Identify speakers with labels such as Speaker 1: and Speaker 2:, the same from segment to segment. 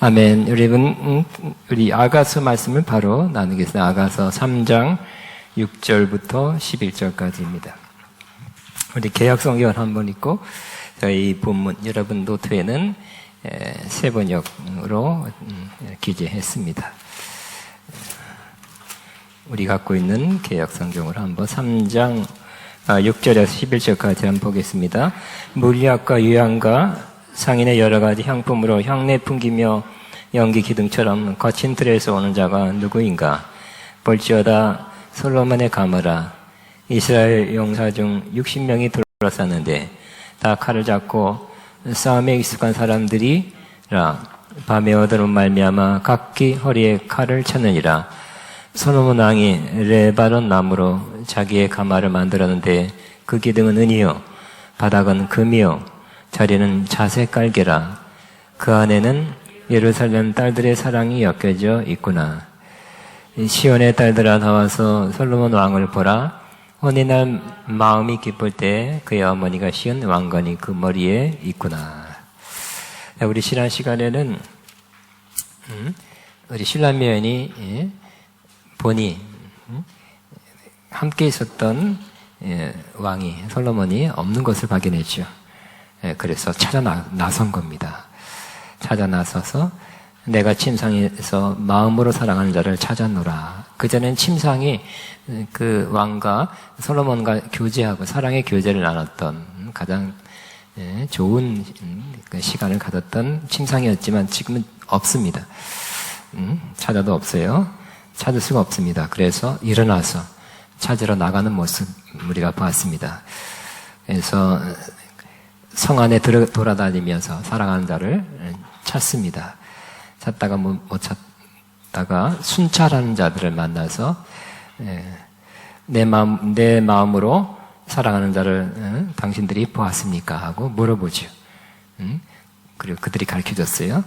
Speaker 1: 아멘. 여러분, 우리 아가서 말씀을 바로 나누겠습니다. 아가서 3장 6절부터 11절까지입니다. 우리 개역성경을 한번 읽고 저희 본문 여러분 노트에는 세 번역으로 기재했습니다. 우리 갖고 있는 개역성경을 한번 3장 6절에서 11절까지 한번 보겠습니다. 물약과 유향과 상인의 여러 가지 향품으로 향내 풍기며 연기 기둥처럼 거친 틀에서 오는 자가 누구인가? 볼지어다 솔로몬의 가무라. 이스라엘 용사 중 60명이 둘러쌌는데 다 칼을 잡고 싸움에 익숙한 사람들이라. 밤에 얻은 말미암아 각기 허리에 칼을 쳤느니라. 솔로몬 왕이 레바논 나무로 자기의 가마를 만들었는데 그 기둥은 은이요 바닥은 금이요 자리는 자색 깔개라. 그 안에는 예루살렘 딸들의 사랑이 엮여져 있구나. 시온의 딸들아 나와서 솔로몬 왕을 보라. 어느날 마음이 기쁠 때 그의 어머니가 씌운 왕관이 그 머리에 있구나. 우리 지난 시간에는 우리 신라면이 본이 함께 있었던 왕이 솔로몬이 없는 것을 발견했죠. 그래서 찾아 나선 겁니다. 찾아 나서서 내가 침상에서 마음으로 사랑하는 자를 찾아노라. 그전엔 침상이 그 왕과 솔로몬과 교제하고 사랑의 교제를 나눴던 가장 좋은 시간을 가졌던 침상이었지만 지금은 없습니다. 찾아도 없어요. 찾을 수가 없습니다. 그래서 일어나서 찾으러 나가는 모습 우리가 봤습니다. 그래서 성 안에 돌아다니면서 사랑하는 자를 찾습니다. 찾다가 못 찾다가 순찰하는 자들을 만나서 내 마음으로 사랑하는 자를 당신들이 보았습니까? 하고 물어보죠. 그리고 그들이 가르쳐줬어요.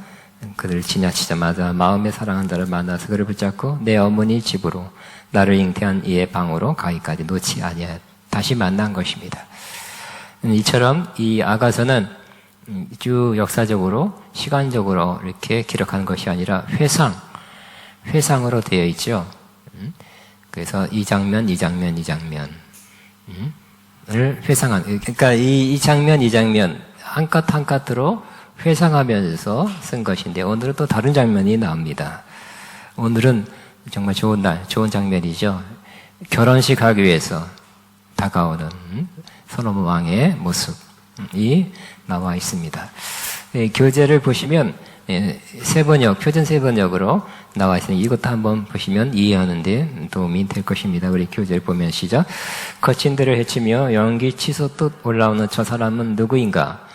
Speaker 1: 그들을 지나치자마자 마음에 사랑하는 자를 만나서 그를 붙잡고 내 어머니 집으로 나를 잉태한 이의 방으로 가기까지 놓지 아니하여 다시 만난 것입니다. 이처럼 이 아가서는 쭉 역사적으로 시간적으로 이렇게 기록하는 것이 아니라 회상으로 되어 있죠. 그래서 이 장면을 회상한, 그러니까 이 장면 한 컷 한 컷으로 회상하면서 쓴 것인데 오늘은 또 다른 장면이 나옵니다. 오늘은 정말 좋은 장면이죠. 결혼식 하기 위해서 다가오는 솔로몬 왕의 모습이 나와 있습니다. 교재를 보시면 표준 세 번역으로 나와 있으니 이것도 한번 보시면 이해하는데 도움이 될 것입니다. 우리 교재를 보면 시작. 거친 들을 헤치며 연기 치솟듯 올라오는 저 사람은 누구인가?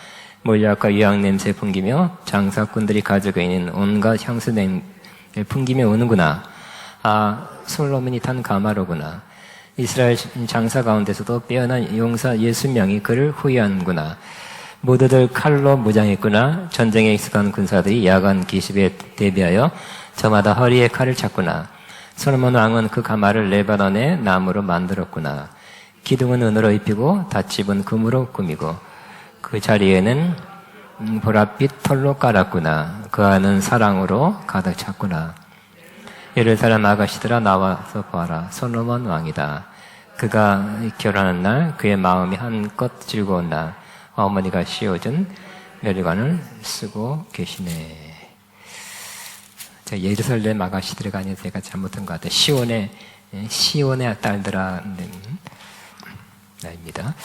Speaker 1: 몰약과 유향 냄새 풍기며 장사꾼들이 가지고 있는 온갖 향수 냄새를 풍기며 오는구나. 아, 솔로몬이 탄 가마로구나. 이스라엘 장사 가운데서도 빼어난 용사 60명이 그를 후위하는구나. 모두들 칼로 무장했구나. 전쟁에 익숙한 군사들이 야간 기습에 대비하여 저마다 허리에 칼을 찼구나. 솔로몬 왕은 그 가마를 레바논의 나무로 만들었구나. 기둥은 은으로 입히고 닷집은 금으로 꾸미고 그 자리에는 보랏빛 털로 깔았구나. 그 안은 사랑으로 가득 찼구나. 예루살렘 아가씨들아 나와서 보아라. 솔로몬 왕이다. 그가 결혼한 날 그의 마음이 한껏 즐거운 날 어머니가 씌워준 멸관을 쓰고 계시네. 예루살렘 아가씨들이 아니라 제가 잘못한 것 같아요. 시온의 딸들아 입니다.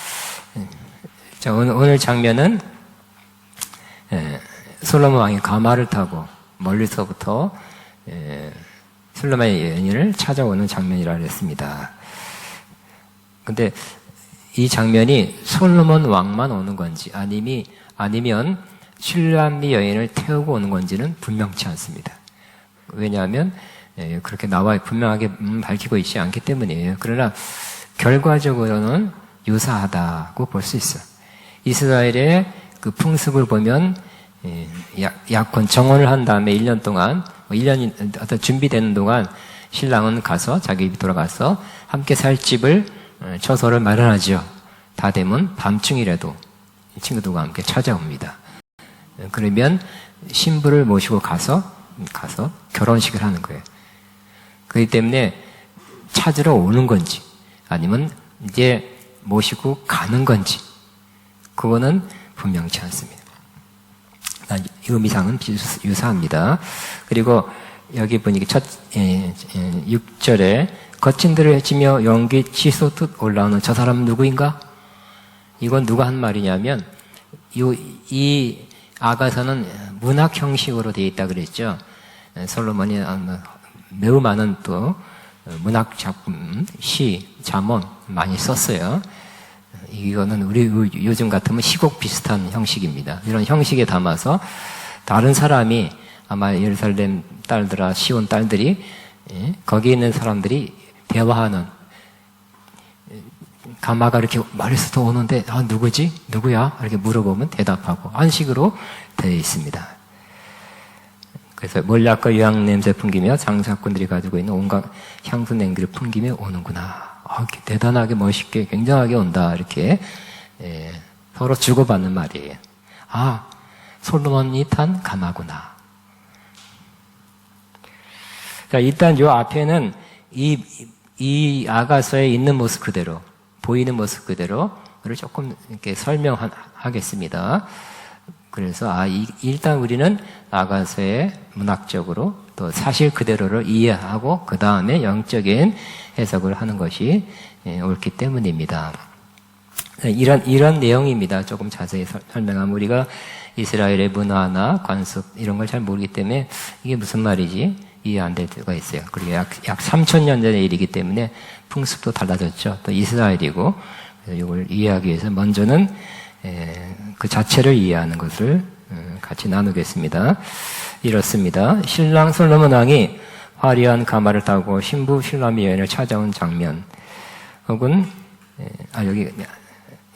Speaker 1: 자, 오늘 장면은 솔로몬 왕이 가마를 타고 멀리서부터 솔로몬의 여인을 찾아오는 장면이라 했습니다. 근데 이 장면이 솔로몬 왕만 오는 건지 아니면 슐람미 여인을 태우고 오는 건지는 분명치 않습니다. 왜냐하면 그렇게 나와 분명하게 밝히고 있지 않기 때문이에요. 그러나 결과적으로는 유사하다고 볼 수 있어요. 이스라엘의 그 풍습을 보면 약혼 정혼을 한 다음에 1년 동안 1년이 어떤 준비되는 동안 신랑은 가서 자기 집에 돌아가서 함께 살 집을 처소를 마련하죠. 다 되면 밤중이라도 친구들과 함께 찾아옵니다. 그러면 신부를 모시고 가서 결혼식을 하는 거예요. 그렇기 때문에 찾으러 오는 건지 아니면 이제 모시고 가는 건지 그거는 분명치 않습니다. 의미상은 유사합니다. 그리고 여기 보니까 6절에 거친 들을 헤치며 연기 치솟듯 올라오는 저 사람은 누구인가? 이건 누가 한 말이냐면 이 아가서는 문학 형식으로 되어 있다 그랬죠. 솔로몬이 매우 많은 또 문학 작품, 시, 잠언 많이 썼어요. 이거는 우리 요즘 같으면 시곡 비슷한 형식입니다. 이런 형식에 담아서 다른 사람이 아마 예루살렘 딸들아 시온 딸들이 거기 있는 사람들이 대화하는 가마가 이렇게 머리에서 오는데 누구지? 누구야? 이렇게 물어보면 대답하고 한 식으로 되어 있습니다. 그래서 몰약과 유향 냄새 풍기며 장사꾼들이 가지고 있는 온갖 향수 냉기를 풍기며 오는구나. 이렇게 대단하게 멋있게 굉장하게 온다. 이렇게 서로 주고받는 말이에요. 솔로몬이 탄 가마구나. 자, 일단 요 앞에는 이 아가서에 있는 모습 그대로 보이는 모습 그대로를 조금 이렇게 설명하겠습니다. 그래서 일단 우리는 아가서의 문학적으로 또 사실 그대로를 이해하고 그 다음에 영적인 해석을 하는 것이 옳기 때문입니다. 이런 내용입니다. 조금 자세히 설명하면 우리가 이스라엘의 문화나 관습 이런 걸 잘 모르기 때문에 이게 무슨 말이지 이해 안 될 때가 있어요. 그리고 약 3,000년 전의 일이기 때문에 풍습도 달라졌죠. 또 이스라엘이고 그래서 이걸 이해하기 위해서 먼저는 그 자체를 이해하는 것을 같이 나누겠습니다. 이렇습니다. 신랑 솔로몬 왕이 화려한 가마를 타고 신부 슐라미 여인을 찾아온 장면 혹은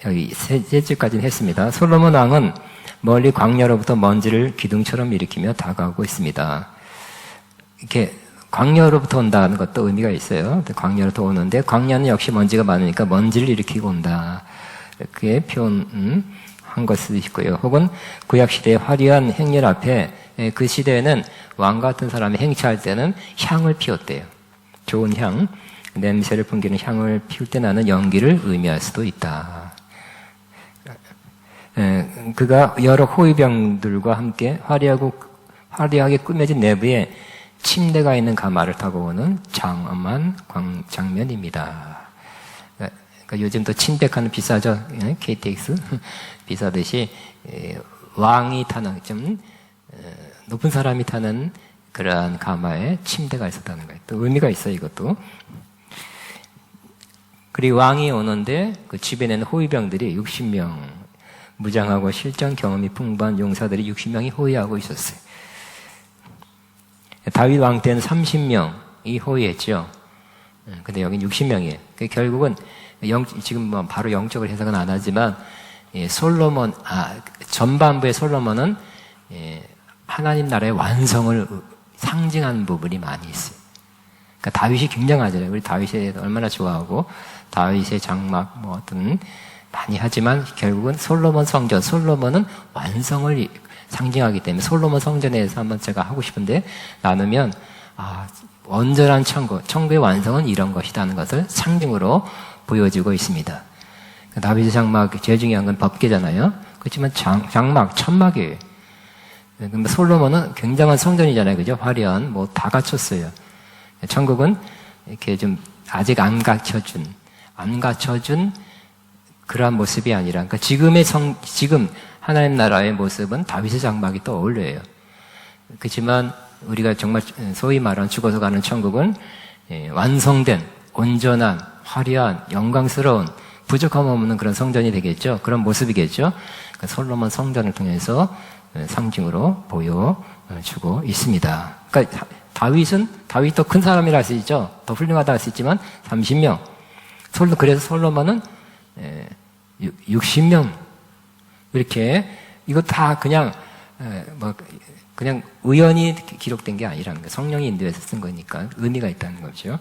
Speaker 1: 여기 세 줄까지는 했습니다. 솔로몬 왕은 멀리 광야로부터 먼지를 기둥처럼 일으키며 다가오고 있습니다. 이렇게 광야로부터 온다는 것도 의미가 있어요. 광야로부터 오는데 광야는 역시 먼지가 많으니까 먼지를 일으키고 온다. 이렇게 표현한 것을 있고요. 혹은 구약시대의 화려한 행렬 앞에 그 시대에는 왕 같은 사람이 행차할 때는 향을 피웠대요. 좋은 향, 냄새를 풍기는 향을 피울 때 나는 연기를 의미할 수도 있다. 그가 여러 호위병들과 함께 화려하게 꾸며진 내부에 침대가 있는 가마를 타고 오는 장엄한 장면입니다. 그러니까 요즘 또 침백하는 비싸죠. KTX 비싸듯이 왕이 타는 좀 높은 사람이 타는 그러한 가마에 침대가 있었다는 거예요. 또 의미가 있어요, 이것도. 그리고 왕이 오는데 그 주변에는 호위병들이 60명, 무장하고 실전 경험이 풍부한 용사들이 60명이 호위하고 있었어요. 다윗 왕 때는 30명이 호위했죠. 근데 여긴 60명이에요. 결국은 지금 바로 영적을 해석은 안 하지만 솔로몬, 전반부의 솔로몬은 하나님 나라의 완성을 상징하는 부분이 많이 있어요. 그러니까 다윗이 굉장하잖아요. 우리 다윗에 얼마나 좋아하고 다윗의 장막 어떤 많이 하지만 결국은 솔로몬 성전, 솔로몬은 완성을 상징하기 때문에 솔로몬 성전에 대해서 한번 제가 하고 싶은데 나누면 온전한 천국의 완성은 이런 것이라는 것을 상징으로 보여지고 있습니다. 다윗의 장막 제일 중요한 건 법궤잖아요. 그렇지만 장막, 천막이에요. 솔로몬은 굉장한 성전이잖아요. 그죠? 화려한 다 갖췄어요. 천국은 이렇게 좀 아직 안 갖춰준 그러한 모습이 아니라 그러니까 지금 하나님 나라의 모습은 다윗의 장막이 또 어울려요. 그렇지만 우리가 정말 소위 말하는 죽어서 가는 천국은 완성된 온전한 화려한 영광스러운 부족함 없는 그런 성전이 되겠죠. 그런 모습이겠죠. 그러니까 솔로몬 성전을 통해서 상징으로 보여주고 있습니다. 그러니까 다윗도 큰 사람이라 할 수 있죠. 더 훌륭하다 할 수 있지만 30명. 그래서 솔로몬은 60명. 이렇게 이거 다 그냥 우연히 기록된 게 아니라는 거예요. 성령이 인도해서 쓴 거니까 의미가 있다는 거죠.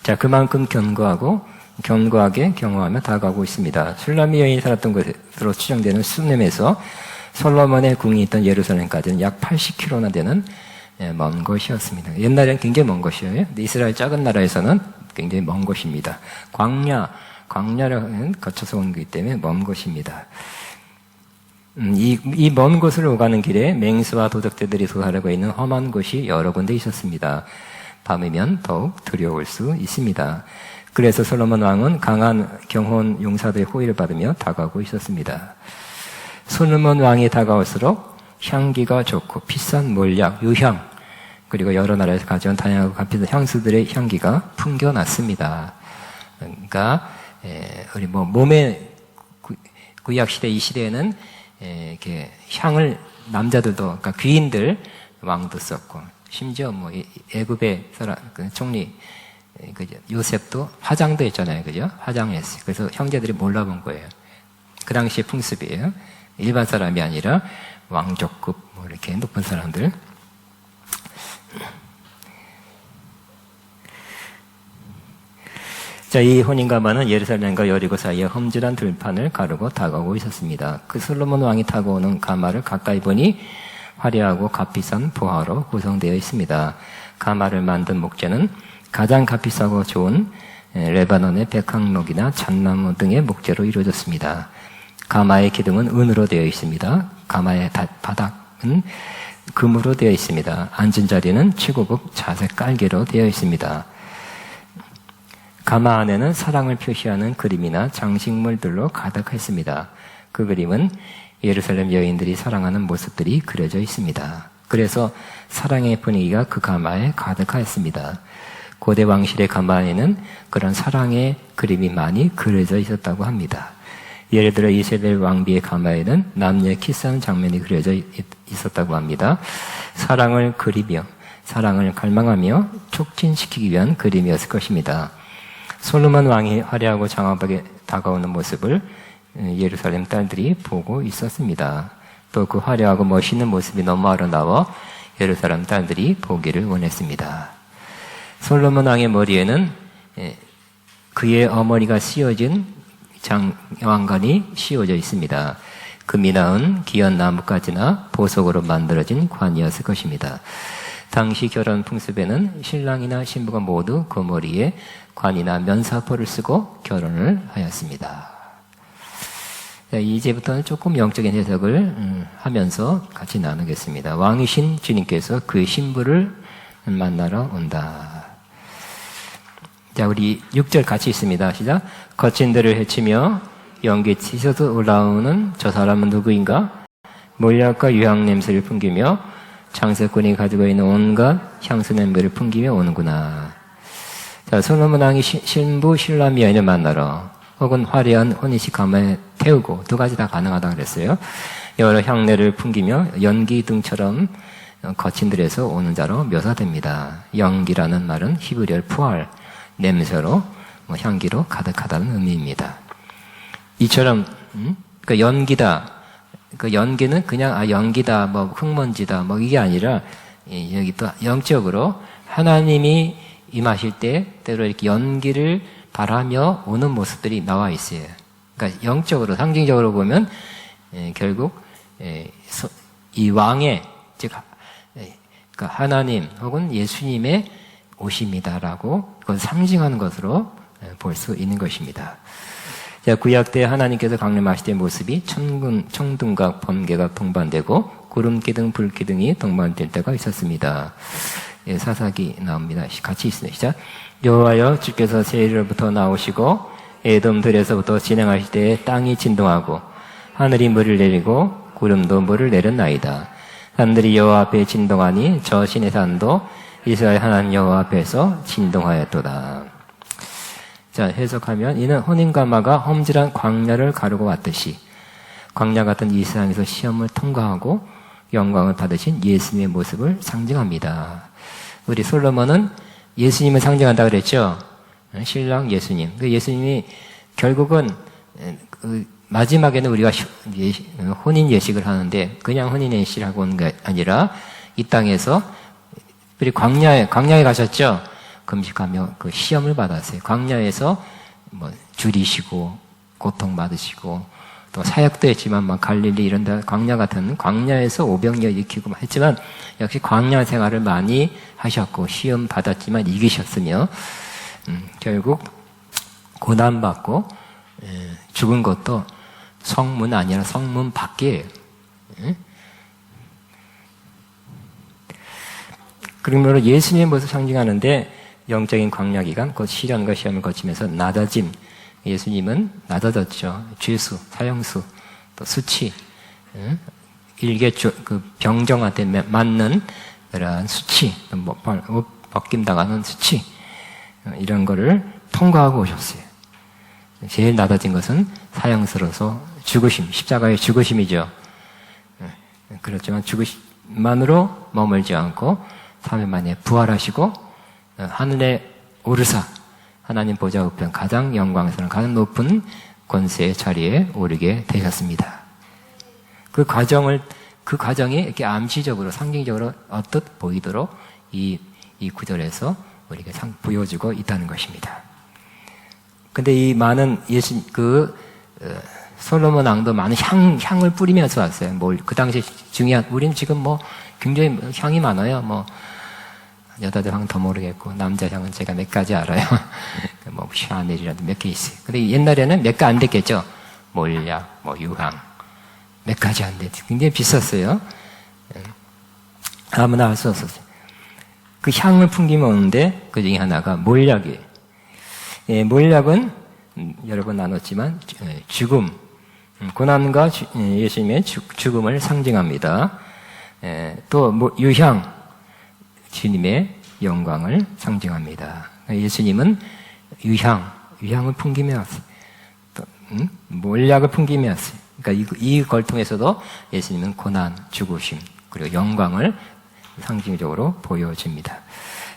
Speaker 1: 자, 그만큼 견고하게 경험하며 다가오고 있습니다. 슐라미 여인이 살았던 곳으로 추정되는 수넴에서 솔로몬의 궁이 있던 예루살렘까지는 약 80km나 되는 먼 곳이었습니다. 옛날에는 굉장히 먼 곳이에요. 근데 이스라엘 작은 나라에서는 굉장히 먼 곳입니다. 광야를 거쳐서 온 거기 때문에 먼 곳입니다. 이 먼 곳을 오가는 길에 맹수와 도적들이 도사하고 있는 험한 곳이 여러 군데 있었습니다. 밤이면 더욱 두려울 수 있습니다. 그래서 솔로몬 왕은 강한 경호원 용사들의 호의를 받으며 다가오고 있었습니다. 솔로몬 왕이 다가올수록 향기가 좋고 비싼 몰약, 유향, 그리고 여러 나라에서 가져온 다양하고 값비싼 향수들의 향기가 풍겨났습니다. 그러니까 우리 몸에 구약 시대 이 시대에는 이렇게 향을 남자들도, 그러니까 귀인들 왕도 썼고, 심지어 애굽의 사람 그 총리 그죠? 요셉도 화장도 했잖아요, 그죠? 화장했어요. 그래서 형제들이 몰라본 거예요. 그 당시의 풍습이에요. 일반 사람이 아니라 왕족급 이렇게 높은 사람들. 자, 이 혼인가마는 예루살렘과 여리고 사이에 험준한 들판을 가르고 다가오고 있었습니다. 그 솔로몬 왕이 타고 오는 가마를 가까이 보니 화려하고 값비싼 보화로 구성되어 있습니다. 가마를 만든 목재는 가장 값비싸고 좋은 레바논의 백향목이나 잣나무 등의 목재로 이루어졌습니다. 가마의 기둥은 은으로 되어 있습니다. 가마의 바닥은 금으로 되어 있습니다. 앉은 자리는 최고급 자색 깔개로 되어 있습니다. 가마 안에는 사랑을 표시하는 그림이나 장식물들로 가득했습니다. 그 그림은 예루살렘 여인들이 사랑하는 모습들이 그려져 있습니다. 그래서 사랑의 분위기가 그 가마에 가득하였습니다. 고대 왕실의 가마에는 그런 사랑의 그림이 많이 그려져 있었다고 합니다. 예를 들어 이세벨 왕비의 가마에는 남녀의 키스하는 장면이 그려져 있었다고 합니다. 사랑을 그리며 사랑을 갈망하며 촉진시키기 위한 그림이었을 것입니다. 솔로몬 왕이 화려하고 장엄하게 다가오는 모습을 예루살렘 딸들이 보고 있었습니다. 또 그 화려하고 멋있는 모습이 너무 아름다워 예루살렘 딸들이 보기를 원했습니다. 솔로몬 왕의 머리에는 그의 어머니가 씌워진 왕관이 씌워져 있습니다. 금이 나은 귀한 나뭇가지나 보석으로 만들어진 관이었을 것입니다. 당시 결혼 풍습에는 신랑이나 신부가 모두 그 머리에 관이나 면사포를 쓰고 결혼을 하였습니다. 이제부터는 조금 영적인 해석을 하면서 같이 나누겠습니다. 왕이신 주님께서 그의 신부를 만나러 온다. 자, 우리 6절 같이 있습니다. 시작. 거친 들을 헤치며 연기 치셔서 올라오는 저 사람은 누구인가? 몰약과 유향 냄새를 풍기며 장사꾼이 가지고 있는 온갖 향수 냄새를 풍기며 오는구나. 자, 솔로몬 왕이 신부 신랑 여인을 만나러 혹은 화려한 혼인식 가마에 태우고 두 가지 다 가능하다고 그랬어요. 여러 향내를 풍기며 연기 등처럼 거친 들에서 오는 자로 묘사됩니다. 연기라는 말은 히브리어 푸알, 냄새로 향기로 가득하다는 의미입니다. 이처럼 그 연기다. 그 연기는 그냥 연기다, 흙먼지다, 이게 아니라 여기 또 영적으로 하나님이 임하실 때 때로 이렇게 연기를 바라며 오는 모습들이 나와 있어요. 그러니까 영적으로 상징적으로 보면 결국 이 왕의 즉 하나님 혹은 예수님의 오심이다라고 그걸 상징하는 것으로 볼 수 있는 것입니다. 자, 구약 때 하나님께서 강림하실 때의 모습이 천둥과 번개가 동반되고 구름기둥, 불기둥이 동반될 때가 있었습니다. 예, 사사기 나옵니다. 같이 있습니다. 시작. 여호와여 주께서 세일로부터 나오시고 에돔들에서부터 진행하실 때에 땅이 진동하고 하늘이 물을 내리고 구름도 물을 내렸나이다. 산들이 여호와 앞에 진동하니 저 신의 산도 이스라엘 하나님 여호와 앞에서 진동하였도다. 자, 해석하면 이는 혼인가마가 험질한 광야를 가르고 왔듯이 광야 같은 이 세상에서 시험을 통과하고 영광을 받으신 예수님의 모습을 상징합니다. 우리 솔로몬은 예수님을 상징한다 그랬죠? 신랑 예수님. 그 예수님이 결국은 마지막에는 우리가 혼인 예식을 하는데 그냥 혼인 예식을 하고 온 게 아니라 이 땅에서 우리 광야에 가셨죠? 금식하며 그 시험을 받았어요. 광야에서 줄이시고 고통받으시고 또 사역도 했지만 막 갈릴리 이런 데 광야 같은 광야에서 오병이어 익히고 했지만 역시 광야 생활을 많이 하셨고 시험 받았지만 이기셨으며 결국 고난받고 죽은 것도 성문 아니라 성문 밖이에요. 그러므로 예수님의 모습을 상징하는데 영적인 광야 기간, 곧 시련과 시험을 거치면서 낮아짐. 예수님은 낮아졌죠. 죄수, 사형수, 또 수치, 일개 그 병정한테 맞는 그러한 수치, 벗김당하는 수치, 이런 거를 통과하고 오셨어요. 제일 낮아진 것은 사형수로서 죽으심, 십자가의 죽으심이죠. 그렇지만 죽으심만으로 머물지 않고 3일 만에 부활하시고 하늘에 오르사 하나님 보좌 우편 가장 영광스러운 가장 높은 권세의 자리에 오르게 되셨습니다. 그 과정이 이렇게 암시적으로 상징적으로 어떻 보이도록 이 구절에서 우리가 보여주고 있다는 것입니다. 근데 이 많은 솔로몬 왕도 많은 향을 뿌리면서 왔어요. 그 당시 중요한, 우리는 지금 굉장히 향이 많아요. 여자들 향은 더 모르겠고, 남자 향은 제가 몇 가지 알아요. 샤넬이라도 몇 개 있어요. 근데 옛날에는 몇 개 안 됐겠죠? 몰약, 유황. 몇 가지 안 됐죠. 굉장히 비쌌어요. 아무나 할 수 없었어요. 그 향을 풍기면 오는데, 그 중에 하나가 몰약이에요. 몰약은, 여러 번 나눴지만, 죽음, 고난과 예수님의 죽음을 상징합니다. 또, 유향, 주님의 영광을 상징합니다. 예수님은 유향을 풍기며 왔어요. 또, 몰약을 풍기며 왔어요. 그러니까 이걸 통해서도 예수님은 고난, 죽으심, 그리고 영광을 상징적으로 보여집니다.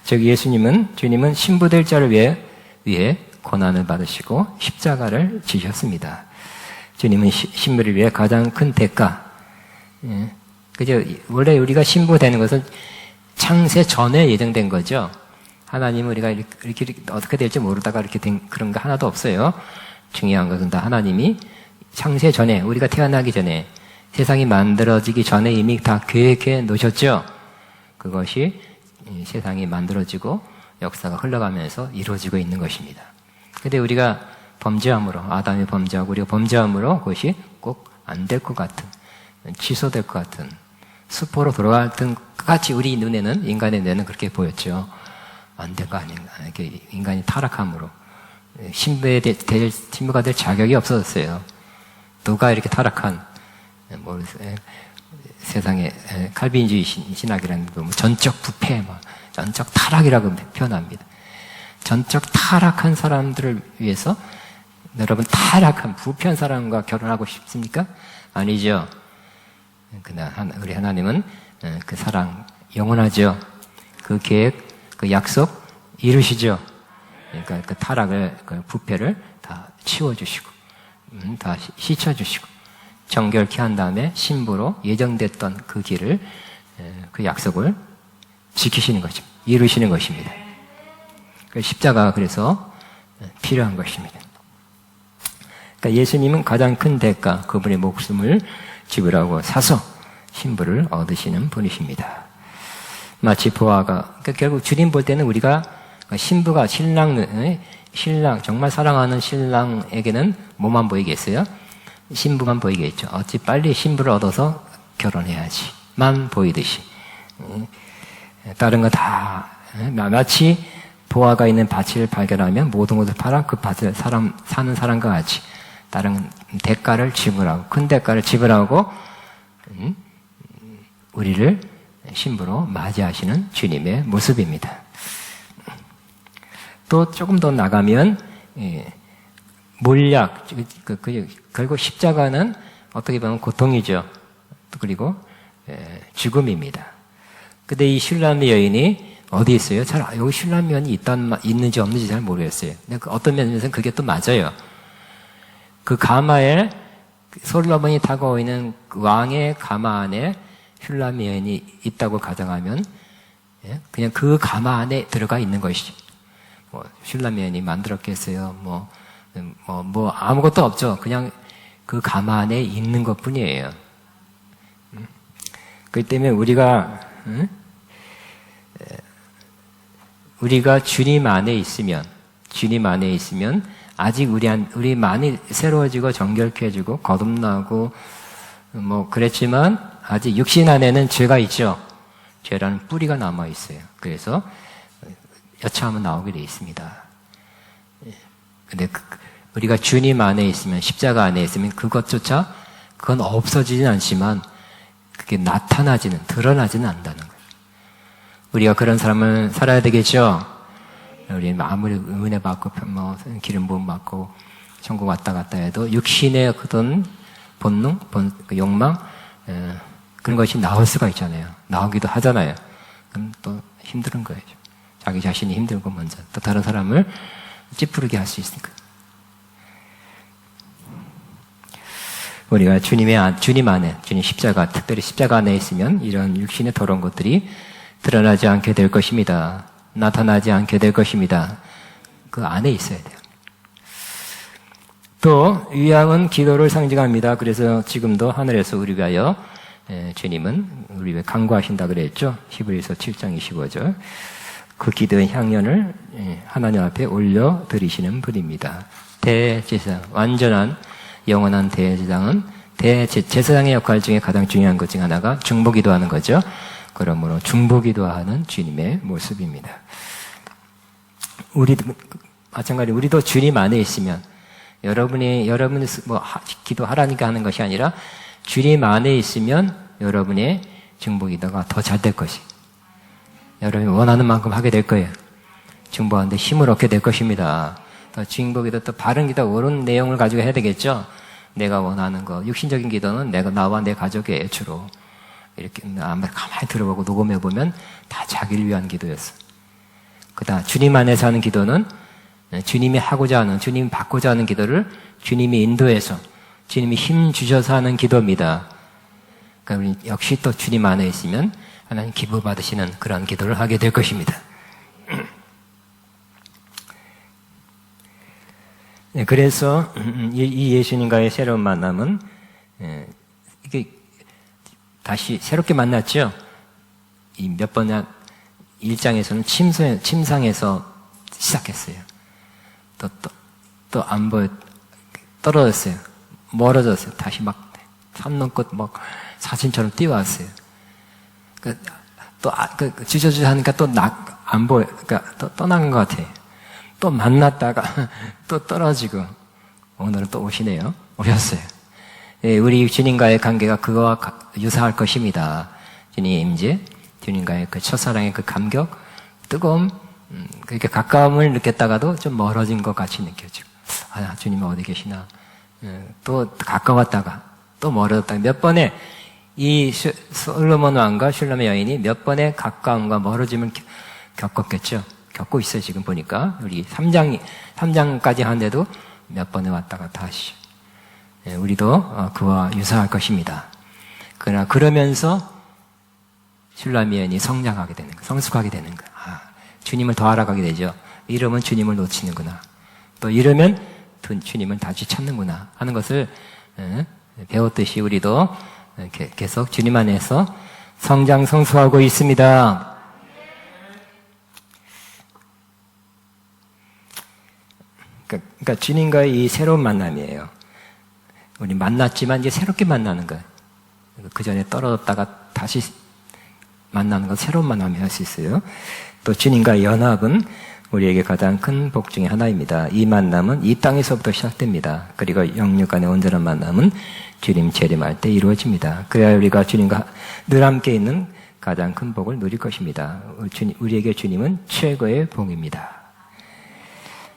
Speaker 1: 즉, 주님은 신부될 자를 위해 고난을 받으시고 십자가를 지셨습니다. 주님은 신부를 위해 가장 큰 대가. 그죠? 원래 우리가 신부되는 것은 창세 전에 예정된 거죠. 하나님은 우리가 이렇게 어떻게 될지 모르다가 이렇게 된 그런 거 하나도 없어요. 중요한 것은 다 하나님이 창세 전에, 우리가 태어나기 전에, 세상이 만들어지기 전에 이미 다 계획해 놓으셨죠. 그것이 세상이 만들어지고 역사가 흘러가면서 이루어지고 있는 것입니다. 근데 우리가 범죄함으로, 아담이 범죄하고 우리가 범죄함으로 그것이 꼭 안 될 것 같은, 취소될 것 같은, 수포로 돌아갈 것 같이 우리 눈에는, 인간의 눈에는 그렇게 보였죠. 안 된 거 아닌가. 이렇게 인간이 타락함으로. 신부가 될 자격이 없어졌어요. 누가 이렇게 타락한, 세상에, 칼빈주의 신학이라는 거, 전적 부패, 전적 타락이라고 표현합니다. 전적 타락한 사람들을 위해서, 여러분, 타락한 부패한 사람과 결혼하고 싶습니까? 아니죠. 우리 하나님은 그 사랑 영원하죠. 그 계획, 그 약속 이루시죠. 그러니까 그 타락을, 그 부패를 다 치워주시고, 다 씻어주시고, 정결케 한 다음에 신부로 예정됐던 그 길을, 그 약속을 지키시는 거죠. 이루시는 것입니다. 그 십자가가 그래서 필요한 것입니다. 그러니까 예수님은 가장 큰 대가, 그분의 목숨을 지불하고 사서 신부를 얻으시는 분이십니다. 마치 보아가, 그러니까 결국 주님 볼 때는 우리가 신부가 신랑, 정말 사랑하는 신랑에게는 뭐만 보이겠어요? 신부만 보이겠죠. 어찌 빨리 신부를 얻어서 결혼해야지만 보이듯이. 다른 거 다, 마치 보아가 있는 밭을 발견하면 모든 것을 팔아 그 밭을 사는 사람과 같이 다른 대가를 지불하고, 큰 대가를 지불하고, 우리를 신부로 맞이하시는 주님의 모습입니다. 또 조금 더 나가면, 몰약, 결국 십자가는 어떻게 보면 고통이죠. 그리고 죽음입니다. 근데 이 슐람의 여인이 어디 있어요? 여기 슐람 여인이 있는지 없는지 잘 모르겠어요. 근데 어떤 면에서는 그게 또 맞아요. 그 가마에 솔로몬이 타고 있는 왕의 가마 안에 슐람 여인이 있다고 가정하면 그냥 그 가마 안에 들어가 있는 것이죠. 슐람 여인이 만들었겠어요. 아무것도 없죠. 그냥 그 감 안에 있는 것 뿐이에요. 그렇기 때문에 우리가 주님 안에 있으면 아직 우리 많이 새로워지고 정결케해지고 거듭나고 뭐 그랬지만 아직 육신 안에는 죄가 있죠. 죄라는 뿌리가 남아 있어요. 그래서 여차하면 나오게 돼 있습니다. 근데 우리가 주님 안에 있으면, 십자가 안에 있으면 그건 없어지진 않지만 그게 드러나지는 않는다는 거예요. 우리가 그런 삶을 살아야 되겠죠? 우리 아무리 은혜 받고, 기름 부음 받고, 천국 왔다 갔다 해도 육신의 그런 본능, 욕망, 그런 것이 나올 수가 있잖아요. 나오기도 하잖아요. 그럼 또 힘든 거예요. 자기 자신이 힘들고 먼저 또 다른 사람을 찌푸르게 할 수 있으니까. 우리가 주님 안에, 주님 십자가, 특별히 십자가 안에 있으면 이런 육신의 더러운 것들이 드러나지 않게 될 것입니다. 나타나지 않게 될 것입니다. 그 안에 있어야 돼요. 또 위암은 기도를 상징합니다. 그래서 지금도 하늘에서 우리 위하여 주님은 우리 위해 간구하신다 그랬죠. 히브리서 7장 25절. 그 기도의 향연을 하나님 앞에 올려드리시는 분입니다. 대제사장, 완전한 영원한 대제사장은 제사장의 역할 중에 가장 중요한 것 중 하나가 중보기도하는 거죠. 그러므로 중보기도하는 주님의 모습입니다. 마찬가지로 우리도 주님 안에 있으면 여러분이 기도하라니까 하는 것이 아니라 주님 안에 있으면 여러분의 중보기도가 더 잘 될 것이. 여러분이 원하는 만큼 하게 될 거예요. 중보하는데 힘을 얻게 될 것입니다. 더 중보기도, 또 바른 기도, 옳은 내용을 가지고 해야 되겠죠. 내가 원하는 거. 육신적인 기도는 나와 내 가족의 주로 이렇게 아무리 가만히 들어보고 녹음해 보면 다 자기를 위한 기도였어. 그다음 주님 안에서 하는 기도는 주님이 하고자 하는, 주님이 받고자 하는 기도를 주님이 인도해서 주님이 힘 주셔서 하는 기도입니다. 그러니까 우리 역시 또 주님 안에 있으면 하나님 기부 받으시는 그런 기도를 하게 될 것입니다. 그래서 이 예수님과의 새로운 만남은 이게 다시 새롭게 만났죠. 이 몇 번 1장에서는 침상에서 시작했어요. 또 안 보여, 떨어졌어요. 멀어졌어요. 다시 막 산 넘고 막 사진처럼 뛰어왔어요. 주저주저 하니까 또 안 보여. 그러니까 또 떠난 것 같아요. 또 만났다가 또 떨어지고 오늘은 또 오셨어요. 우리 주님과의 관계가 그거와 유사할 것입니다. 주님과의 그 첫사랑의 그 감격, 뜨거움, 그렇게 가까움을 느꼈다가도 좀 멀어진 것 같이 느껴지고, 주님 어디 계시나? 또 가까웠다가 또 멀어졌다가 몇 번의 이 솔로몬 왕과 슐롬의 여인이 몇 번의 가까움과 멀어짐을 겪었겠죠. 겪고 있어요. 지금 보니까 우리 3장까지 하는데도 몇 번에 왔다가 다시. 우리도 그와 유사할 것입니다. 그러나 그러면서 슐롬의 여인이 성장하게 되는 거, 성숙하게 되는 거. 주님을 더 알아가게 되죠. 이러면 주님을 놓치는구나. 또 이러면 주님을 다시 찾는구나 하는 것을 배웠듯이 우리도 계속 주님 안에서 성장 성숙하고 있습니다. 그러니까 주님과의 이 새로운 만남이에요. 우리 만났지만 이제 새롭게 만나는 거예요. 그 전에 떨어졌다가 다시 만나는 건 새로운 만남이 할 수 있어요. 또 주님과의 연합은 우리에게 가장 큰 복 중에 하나입니다. 이 만남은 이 땅에서부터 시작됩니다. 그리고 영육 간의 온전한 만남은 주님 재림할 때 이루어집니다. 그래야 우리가 주님과 늘 함께 있는 가장 큰 복을 누릴 것입니다. 우리에게 주님은 최고의 복입니다.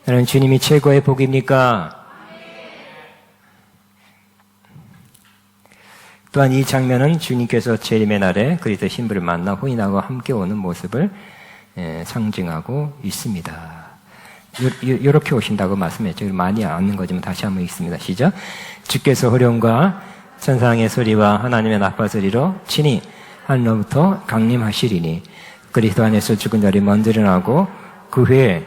Speaker 1: 여러분, 주님이 최고의 복입니까? 또한 이 장면은 주님께서 재림의 날에 그리스도 신부를 만나 호인하고 함께 오는 모습을 상징하고 있습니다. 이렇게 오신다고 말씀했죠. 많이 아는 거지만 다시 한번 읽습니다. 시작. 주께서 호령과 천상의 소리와 하나님의 나팔 소리로 친히 하늘로부터 강림하시리니 그리스도 안에서 죽은 자를 먼저 일어나고 그 후에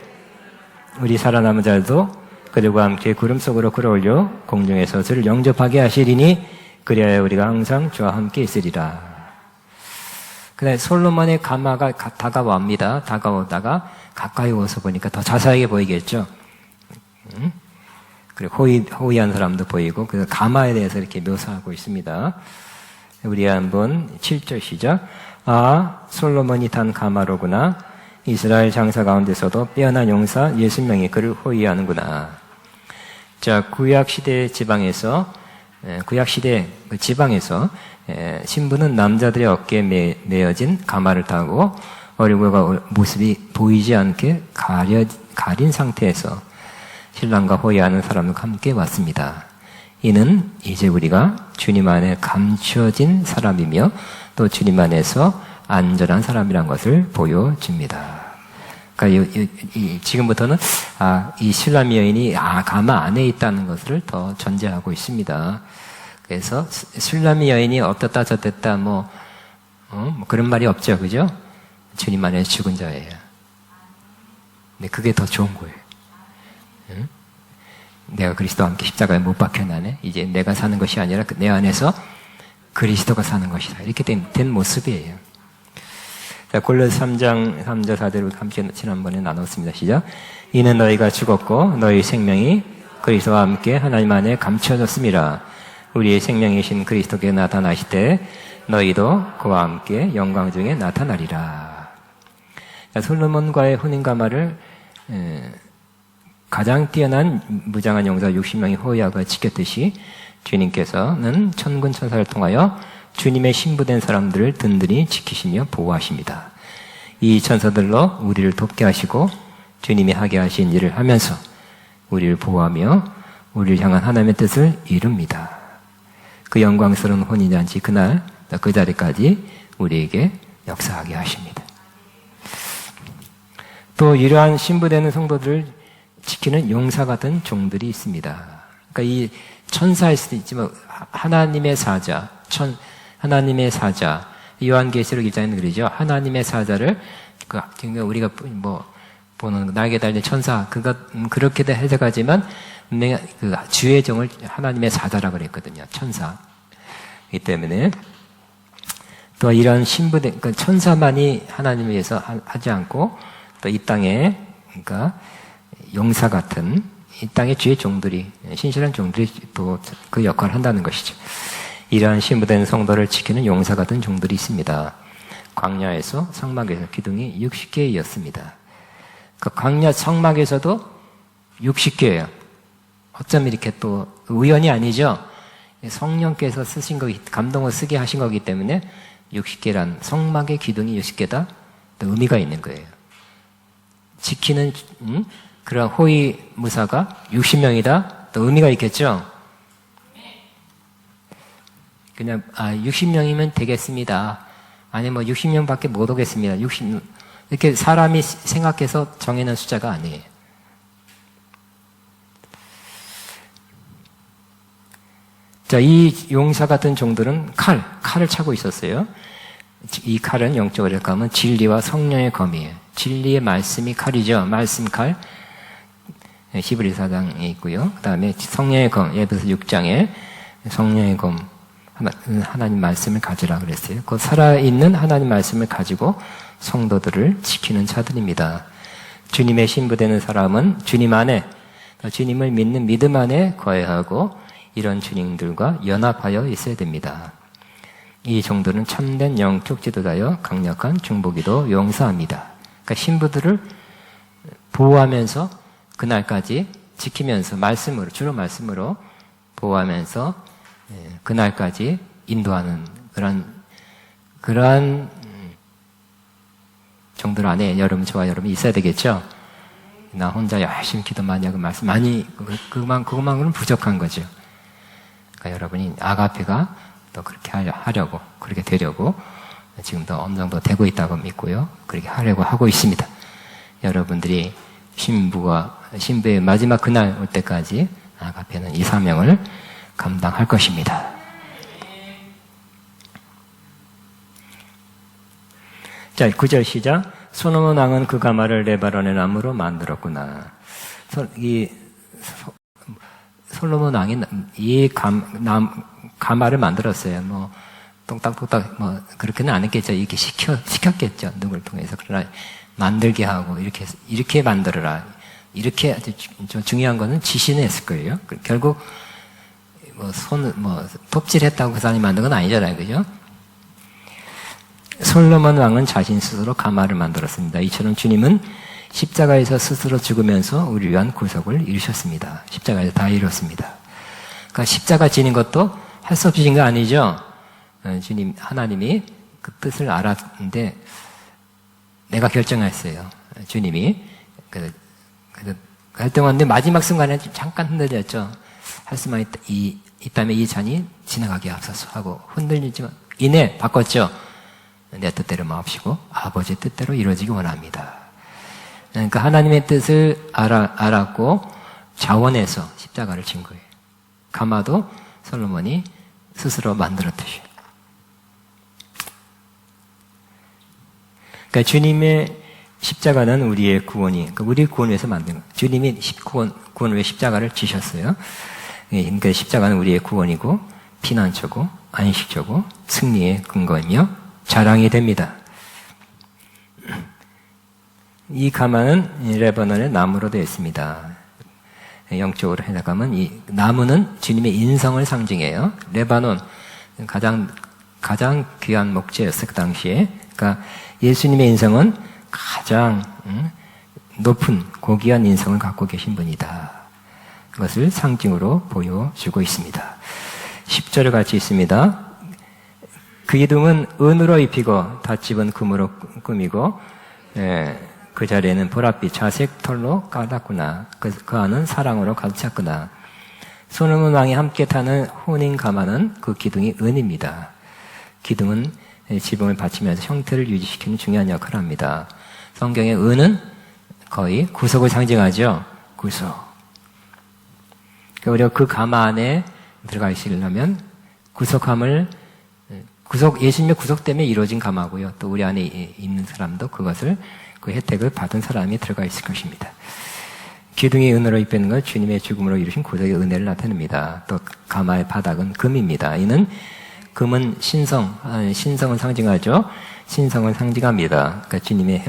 Speaker 1: 우리 살아남은 자들도 그들과 함께 구름 속으로 끌어올려 공중에서 저를 영접하게 하시리니 그리하여 우리가 항상 주와 함께 있으리라. 그다음에 솔로몬의 가마가 다가옵니다. 다가오다가 가까이 와서 보니까 더 자세하게 보이겠죠. 그리고 호의한 사람도 보이고, 그래서 가마에 대해서 이렇게 묘사하고 있습니다. 우리 한번 7절 시작. 아, 솔로몬이 탄 가마로구나. 이스라엘 장사 가운데서도 빼어난 용사 60명이 그를 호위하는구나. 자, 구약시대 지방에서 신부는 남자들의 어깨에 메어진 가마를 타고 얼굴과 모습이 보이지 않게 가린 상태에서 신랑과 호위하는 사람과 함께 왔습니다. 이는 이제 우리가 주님 안에 감추어진 사람이며 또 주님 안에서 안전한 사람이란 것을 보여줍니다. 그러니까 지금부터는 이 슐라미 여인이 가마 안에 있다는 것을 더 전제하고 있습니다. 그래서 슐라미 여인이 어떻다 저랬다 뭐 그런 말이 없죠, 그죠? 주님 안에 죽은 자예요. 근데 그게 더 좋은 거예요. 응? 내가 그리스도와 함께 십자가에 못 박혀나네. 이제 내가 사는 것이 아니라 내 안에서 그리스도가 사는 것이다. 이렇게 된 모습이에요. 자, 골로새 3장 3절 4절을 함께 지난번에 나눴습니다. 시작. 이는 너희가 죽었고 너희 생명이 그리스도와 함께 하나님 안에 감춰졌습니다. 우리의 생명이신 그리스도께 나타나시되 너희도 그와 함께 영광 중에 나타나리라. 자, 솔로몬과의 혼인가마를 가장 뛰어난 무장한 용사 60명이 호위하고 지켰듯이 주님께서는 천군 천사를 통하여 주님의 신부된 사람들을 든든히 지키시며 보호하십니다. 이 천사들로 우리를 돕게 하시고 주님이 하게 하신 일을 하면서 우리를 보호하며 우리를 향한 하나님의 뜻을 이룹니다. 그 영광스러운 혼인잔치 그날 그 자리까지 우리에게 역사하게 하십니다. 또 이러한 신부되는 성도들을 지키는 용사 같은 종들이 있습니다. 그러니까 이 천사일 수도 있지만 하나님의 사자, 하나님의 사자, 요한계시록 1장에는 그러죠. 하나님의 사자를 그러니까 우리가 보는 날개 달린 천사 그렇게도 해석하지만 그 주의 종을 하나님의 사자라고 그랬거든요. 천사이기 때문에 또 이런 신부된 그러니까 천사만이 하나님을 위해서 하지 않고 또 이 땅에 그러니까 용사 같은 이 땅의 주의 종들이 신실한 종들이 또 그 역할을 한다는 것이죠. 이러한 신부된 성도를 지키는 용사 같은 종들이 있습니다. 광야에서 성막에서 기둥이 60개였습니다. 그 광야 성막에서도 60개예요. 어쩜 이렇게 또 우연이 아니죠. 성령께서 쓰신 거기 감동을 쓰게 하신 거기 때문에 60개란 성막의 기둥이 60개다. 또 의미가 있는 거예요. 지키는 그런 호위 무사가 60명이다. 또 의미가 있겠죠. 그냥 60명이면 되겠습니다. 아니 60명밖에 못 오겠습니다. 60 이렇게 사람이 생각해서 정해놓은 숫자가 아니에요. 자, 이 용사 같은 종들은 칼을 차고 있었어요. 이 칼은 영적으로 가면 진리와 성령의 검이에요. 진리의 말씀이 칼이죠. 말씀 칼. 히브리 4장에 있고요. 그 다음에 성령의 검, 에베소 6장에 성령의 검, 하나님 말씀을 가지라 그랬어요. 그 살아있는 하나님 말씀을 가지고 성도들을 지키는 자들입니다. 주님의 신부되는 사람은 주님 안에, 주님을 믿는 믿음 안에 거해하고 이런 주님들과 연합하여 있어야 됩니다. 이 정도는 참된 영적 지도자여 강력한 중보기도 용사합니다. 그러니까 신부들을 보호하면서 그날까지 지키면서 말씀으로, 주로 말씀으로 보호하면서 그날까지 인도하는 그러한 정도로 안에 저와 여러분이 있어야 되겠죠? 나 혼자 열심히 기도 많이 하고 말씀 많이, 그것만으로는 부족한 거죠. 그러니까 여러분이 아가페가 또 그렇게 하려고, 그렇게 되려고 지금도 어느 정도 되고 있다고 믿고요. 그렇게 하려고 하고 있습니다. 여러분들이 신부의 마지막 그날 올 때까지 아가페는 이 사명을 감당할 것입니다. 자, 9절 시작. 솔로몬 왕은 그 가마를 레바논의 나무로 만들었구나. 이 솔로몬 왕이 이 가마를 만들었어요. 뭐 똥딱똥딱 뭐 그렇게는 안 했겠죠. 이렇게 시켰겠죠. 누구를 통해서. 그러나 만들게 하고 이렇게 만들어라. 이렇게 아주 좀 중요한 거는 지시는 했을 거예요. 결국 톱질했다고 그 사람이 만든 건 아니잖아요, 그죠? 솔로몬 왕은 자신 스스로 가마를 만들었습니다. 이처럼 주님은 십자가에서 스스로 죽으면서 우리 위한 구속을 이루셨습니다. 십자가에서 다 이뤘습니다. 그러니까 십자가 지는 것도 할 수 없이 진 거 아니죠? 주님, 하나님이 그 뜻을 알았는데 내가 결정했어요. 주님이. 활동하는데 마지막 순간에 잠깐 흔들렸죠. 할 수만 있다면 이 잔이 지나가게 앞서서 하고 흔들리지만 이내 바꿨죠. 내 뜻대로 마옵시고 아버지의 뜻대로 이루어지기 원합니다. 그러니까 하나님의 뜻을 알았고 자원해서 십자가를 진 거예요. 가마도 솔로몬이 스스로 만들었듯이. 그러니까 주님의 십자가는 우리의 구원이, 그러니까 우리의 구원을 위해서 만든 거예요. 주님이 구원을 위해 십자가를 지셨어요. 그러니까 십자가는 우리의 구원이고 피난처고 안식처고 승리의 근거이며 자랑이 됩니다. 이 가마는 레바논의 나무로 되어 있습니다. 영적으로 해석하면 이 나무는 주님의 인성을 상징해요. 레바논 가장 귀한 목재였어요, 그 당시에. 그러니까 예수님의 인성은 가장 높은 고귀한 인성을 갖고 계신 분이다. 그것을 상징으로 보여주고 있습니다. 10절을 같이 있습니다. 그 기둥은 은으로 입히고 닷집은 금으로 꾸미고 그 자리에는 보랏빛 자색 털로 깔았구나. 그 안은 사랑으로 가득 찼구나. 솔로몬 왕이 함께 타는 혼인 가마는 그 기둥이 은입니다. 기둥은 지붕을 받치면서 형태를 유지시키는 중요한 역할을 합니다. 성경의 은은 거의 구속을 상징하죠. 구속. 우리가 그 가마 안에 들어가 있으려면 예수님의 구속 때문에 이루어진 가마고요. 또 우리 안에 있는 사람도 그 혜택을 받은 사람이 들어가 있을 것입니다. 기둥이 은으로 입히는 것 주님의 죽음으로 이루신 구속의 은혜를 나타냅니다. 또 가마의 바닥은 금입니다. 이는 금은 신성을 상징하죠. 신성을 상징합니다. 그러니까 주님의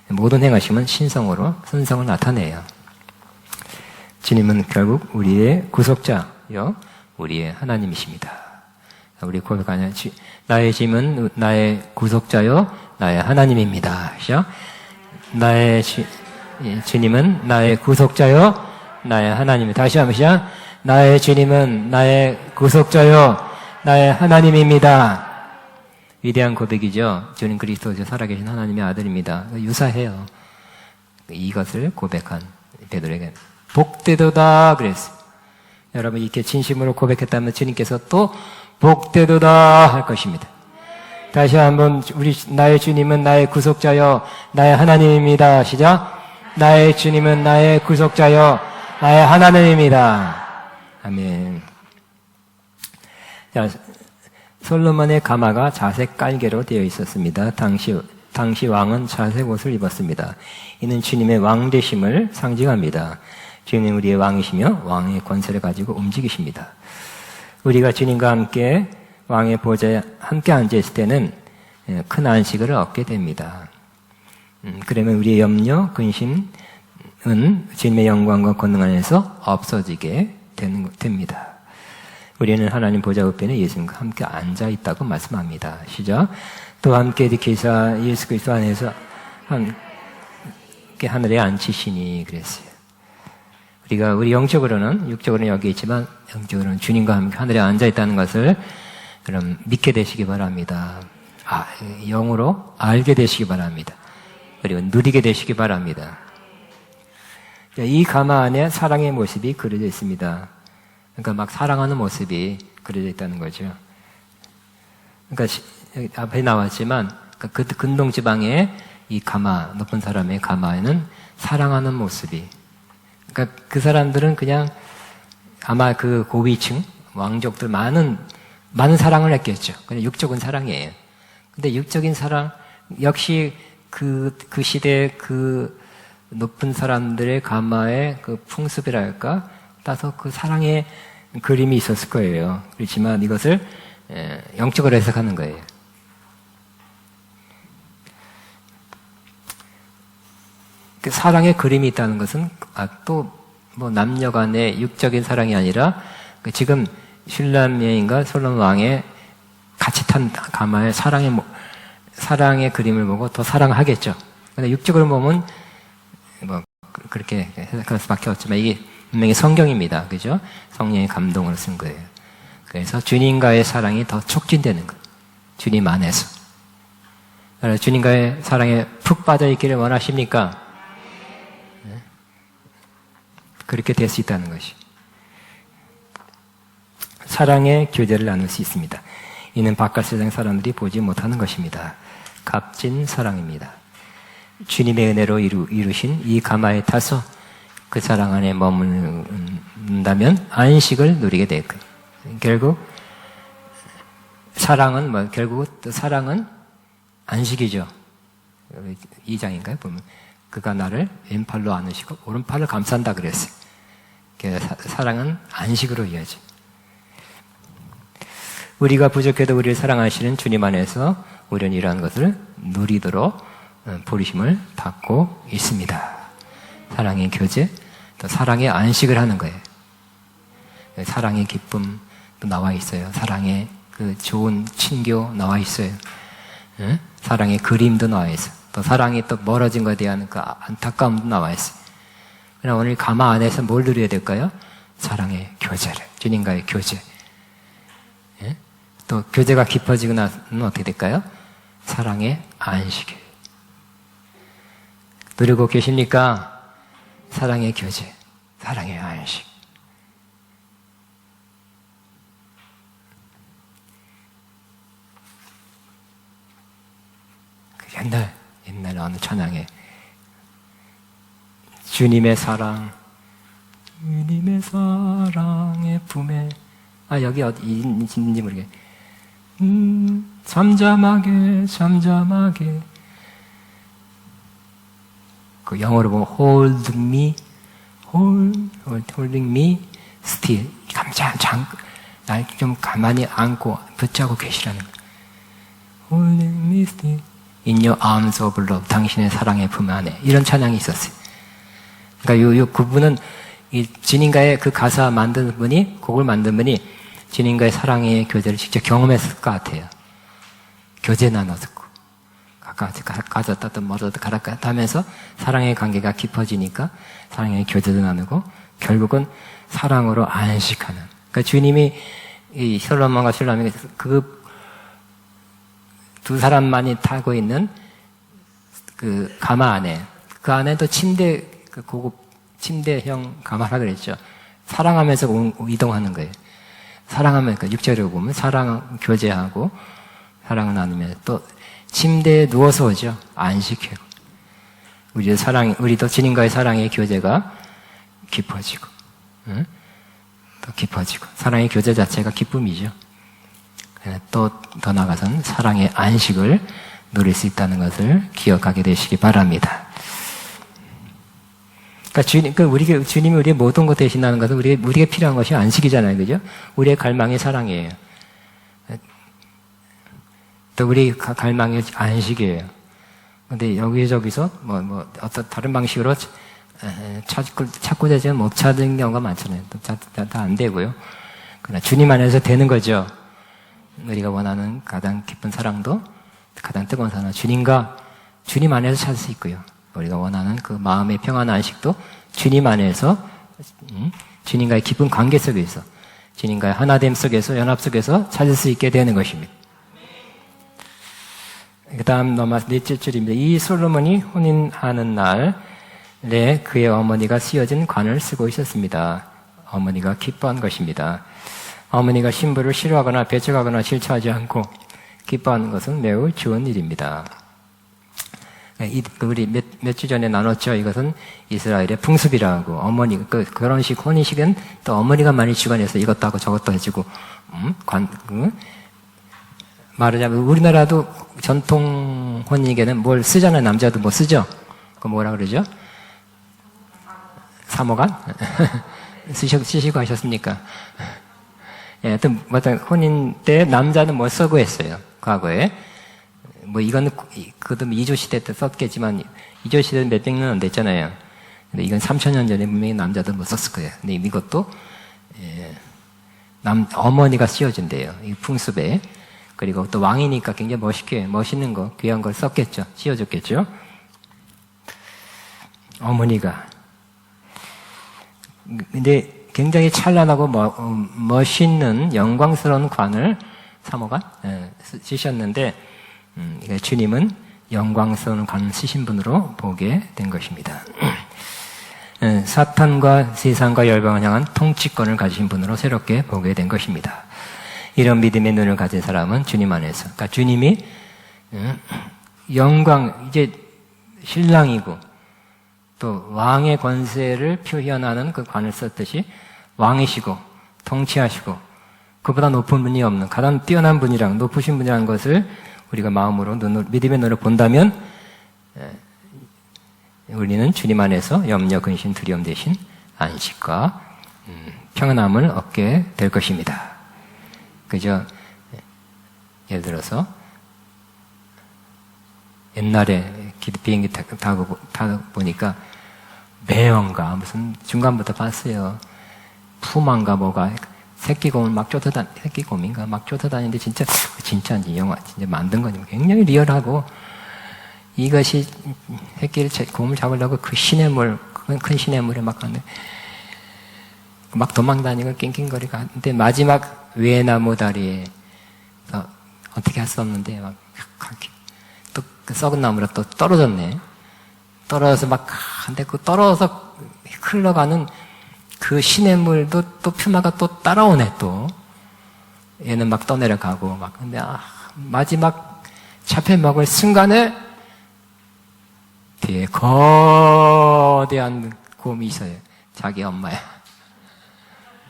Speaker 1: 모든 행하심은 신성으로 선성을 나타내요. 주님은 결국 우리의 구속자요, 우리의 하나님이십니다. 우리 고백하는 나의 주님은 나의 구속자요, 나의 하나님입니다. 그죠? 나의 주님은 나의 구속자요, 나의 하나님입니다. 다시 한번 시작. 나의 주님은 나의 구속자요, 나의 하나님입니다. 위대한 고백이죠. 주님 그리스도께서 살아계신 하나님의 아들입니다. 유사해요. 이것을 고백한 베드로에게 복되도다 그랬어요. 여러분 이렇게 진심으로 고백했다면 주님께서 또 복되도다 할 것입니다. 다시 한번 나의 주님은 나의 구속자여 나의 하나님입니다. 시작. 나의 주님은 나의 구속자여 나의 하나님입니다. 아멘. 자, 솔로몬의 가마가 자색 깔개로 되어 있었습니다. 당시 왕은 자색 옷을 입었습니다. 이는 주님의 왕되심을 상징합니다. 주님은 우리의 왕이시며 왕의 권세를 가지고 움직이십니다. 우리가 주님과 함께 왕의 보좌에 함께 앉아있을 때는 큰 안식을 얻게 됩니다. 그러면 우리의 염려, 근심은 주님의 영광과 권능 안에서 없어지게 됩니다. 우리는 하나님 보좌 우편에 예수님과 함께 앉아있다고 말씀합니다. 시작. 또 함께 지키사 예수 그리스도 안에서 함께 하늘에 앉히시니 그랬어요. 우리 영적으로는, 육적으로는 여기 있지만 영적으로는 주님과 함께 하늘에 앉아있다는 것을 그럼 믿게 되시기 바랍니다. 영으로 알게 되시기 바랍니다. 그리고 누리게 되시기 바랍니다. 이 가마 안에 사랑의 모습이 그려져 있습니다. 그러니까 막 사랑하는 모습이 그려져 있다는 거죠. 그러니까 앞에 나왔지만 그 근동지방에 이 가마, 높은 사람의 가마에는 사랑하는 모습이, 그러니까 그 사람들은 그냥 아마 그 고위층, 왕족들 많은 사랑을 했겠죠. 그냥 육적인 사랑이에요. 근데 육적인 사랑, 역시 그 시대 그 높은 사람들의 가마의 그 풍습이랄까 따서 그 사랑의 그림이 있었을 거예요. 그렇지만 이것을 영적으로 해석하는 거예요. 그 사랑의 그림이 있다는 것은 또 뭐 남녀간의 육적인 사랑이 아니라 지금 슐라임과 솔로몬 왕의 같이 탄 가마의 사랑의 그림을 보고 더 사랑하겠죠. 근데 육적으로 보면 뭐 그렇게 해석할 수밖에 없지만 이게 분명히 성경입니다. 그죠? 성령의 감동으로 쓴 거예요. 그래서 주님과의 사랑이 더 촉진되는 거예요. 주님 안에서. 그래서 주님과의 사랑에 푹 빠져 있기를 원하십니까? 그렇게 될 수 있다는 것이. 사랑의 교제를 나눌 수 있습니다. 이는 바깥 세상 사람들이 보지 못하는 것입니다. 값진 사랑입니다. 주님의 은혜로 이루신 이 가마에 타서 그 사랑 안에 머문다면 안식을 누리게 될 거예요. 결국 사랑은 안식이죠. 2장인가요? 보면 그가 나를 왼팔로 안으시고 오른팔을 감싼다 그랬어요. 사랑은 안식으로 이어져. 우리가 부족해도 우리를 사랑하시는 주님 안에서 우리는 이러한 것을 누리도록 부르심을 받고 있습니다. 사랑의 교제, 또 사랑의 안식을 하는 거예요. 사랑의 기쁨도 나와 있어요. 사랑의 그 좋은 친교 나와 있어요. 사랑의 그림도 나와 있어요. 또 사랑이 또 멀어진 것에 대한 그 안타까움도 나와 있어요. 그러나 오늘 가마 안에서 뭘 누려야 될까요? 사랑의 교제를, 주님과의 교제. 또 교제가 깊어지고 나면 어떻게 될까요? 사랑의 안식이에요. 누리고 계십니까? 사랑의 교제, 사랑의 안식. 옛날 어느 찬양에 주님의 사랑의 품에 여기 어디인지 모르게 잠잠하게 그 영어로 보면 holding me still 날 좀 가만히 안고 붙잡고 계시라는 거예요. holding me still in your arms of love 당신의 사랑의 품 안에 이런 찬양이 있었어요. 그러니까 그분은 이 주님과의 그 가사 만든 분이 곡을 만든 분이 주님과의 사랑의 교제를 직접 경험했을 것 같아요. 교제 나눴었고 가졌다 또 멀어졌다 가라갔다 하면서 사랑의 관계가 깊어지니까 사랑의 교제도 나누고 결국은 사랑으로 안식하는. 그러니까 주님이 이 솔로몬과 슐라임이 그 두 사람만이 타고 있는 그 가마 안에 그 안에도 그 고급 침대형 가마라 그랬죠. 사랑하면서 이동하는 거예요. 사랑하면서 육체로 보면 사랑 교제하고 사랑을 나누면 또 침대에 누워서 오죠. 안식하고 우리도 주님과의 사랑의 교제가 깊어지고, 또 깊어지고 사랑의 교제 자체가 기쁨이죠. 또 더 나아가서는 사랑의 안식을 누릴 수 있다는 것을 기억하게 되시기 바랍니다. 그러니까 주님이 우리의 모든 것 대신하는 것은 우리에게 필요한 것이 안식이잖아요. 그죠? 우리의 갈망이 사랑이에요. 또 우리 갈망이 안식이에요. 근데 여기저기서 어떤 다른 방식으로 찾고자 하지만 못 찾는 경우가 많잖아요. 다 안 되고요. 그러나 주님 안에서 되는 거죠. 우리가 원하는 가장 깊은 사랑도 가장 뜨거운 사랑은 주님 안에서 찾을 수 있고요. 우리가 원하는 그 마음의 평안 안식도 주님 안에서 주님과의 깊은 관계 속에서 주님과의 하나됨 속에서 연합 속에서 찾을 수 있게 되는 것입니다. 그 다음 넘어서 넷째 줄입니다. 이 솔로몬이 혼인하는 날에 그의 어머니가 씌어진 관을 쓰고 있었습니다. 어머니가 기뻐한 것입니다. 어머니가 신부를 싫어하거나 배척하거나 싫어하지 않고 기뻐하는 것은 매우 좋은 일입니다. 우리 몇 주 전에 나눴죠. 이것은 이스라엘의 풍습이라고. 그 결혼식, 혼인식은 또 어머니가 많이 주관해서 이것도 하고 저것도 해주고, 말하자면 우리나라도 전통 혼인에는 뭘 쓰잖아요. 남자도 뭐 쓰죠. 그 뭐라 그러죠? 사모관? 쓰시고 하셨습니까? 예, 하여튼, 혼인 때 남자는 뭐 쓰고 했어요. 과거에. 뭐 이거는, 그것도 2조 시대 때 썼겠지만, 2조 시대는 몇백 년 안 됐잖아요. 근데 이건 3,000년 전에 분명히 남자들 뭐 썼을 거예요. 근데 이것도, 어머니가 씌워준대요. 이 풍습에. 그리고 또 왕이니까 굉장히 멋있는 거, 귀한 걸 썼겠죠. 씌워줬겠죠. 어머니가. 근데 굉장히 찬란하고 멋있는 영광스러운 관을 사모관 쓰셨는데, 주님은 영광스러운 관을 쓰신 분으로 보게 된 것입니다. 사탄과 세상과 열방을 향한 통치권을 가지신 분으로 새롭게 보게 된 것입니다. 이런 믿음의 눈을 가진 사람은 주님 안에서, 그러니까 주님이 영광, 이제 신랑이고 또 왕의 권세를 표현하는 그 관을 썼듯이 왕이시고 통치하시고 그보다 높은 분이 없는 가장 뛰어난 분이랑 높으신 분이라는 것을 우리가 마음으로 믿음의 눈으로 본다면 우리는 주님 안에서 염려, 근심, 두려움 대신 안식과 평안함을 얻게 될 것입니다. 그죠? 예를 들어서 옛날에 비행기 타고 보니까 매형가 무슨 중간부터 봤어요. 푸마인가 뭐가 새끼곰을 막 새끼곰인가 막 쫓아다니는데 진짜인지 영화 진짜 만든 거니 굉장히 리얼하고 이것이 곰을 잡으려고 그 시냇물 큰 시냇물에 막 갔는데 막 도망다니고 낑낑거리고 하는데 마지막 외나무 다리에 어떻게 할 수 없는데 막 또 그 썩은 나무로 또 떨어졌네. 떨어져서 막 근데 그 떨어져서 흘러가는 그 시냇물도 또 퓨마가 또 따라오네 또. 얘는 막 떠내려가고 막 근데 마지막 잡혀 먹을 순간에 뒤에 거대한 곰이 있어요. 자기 엄마야.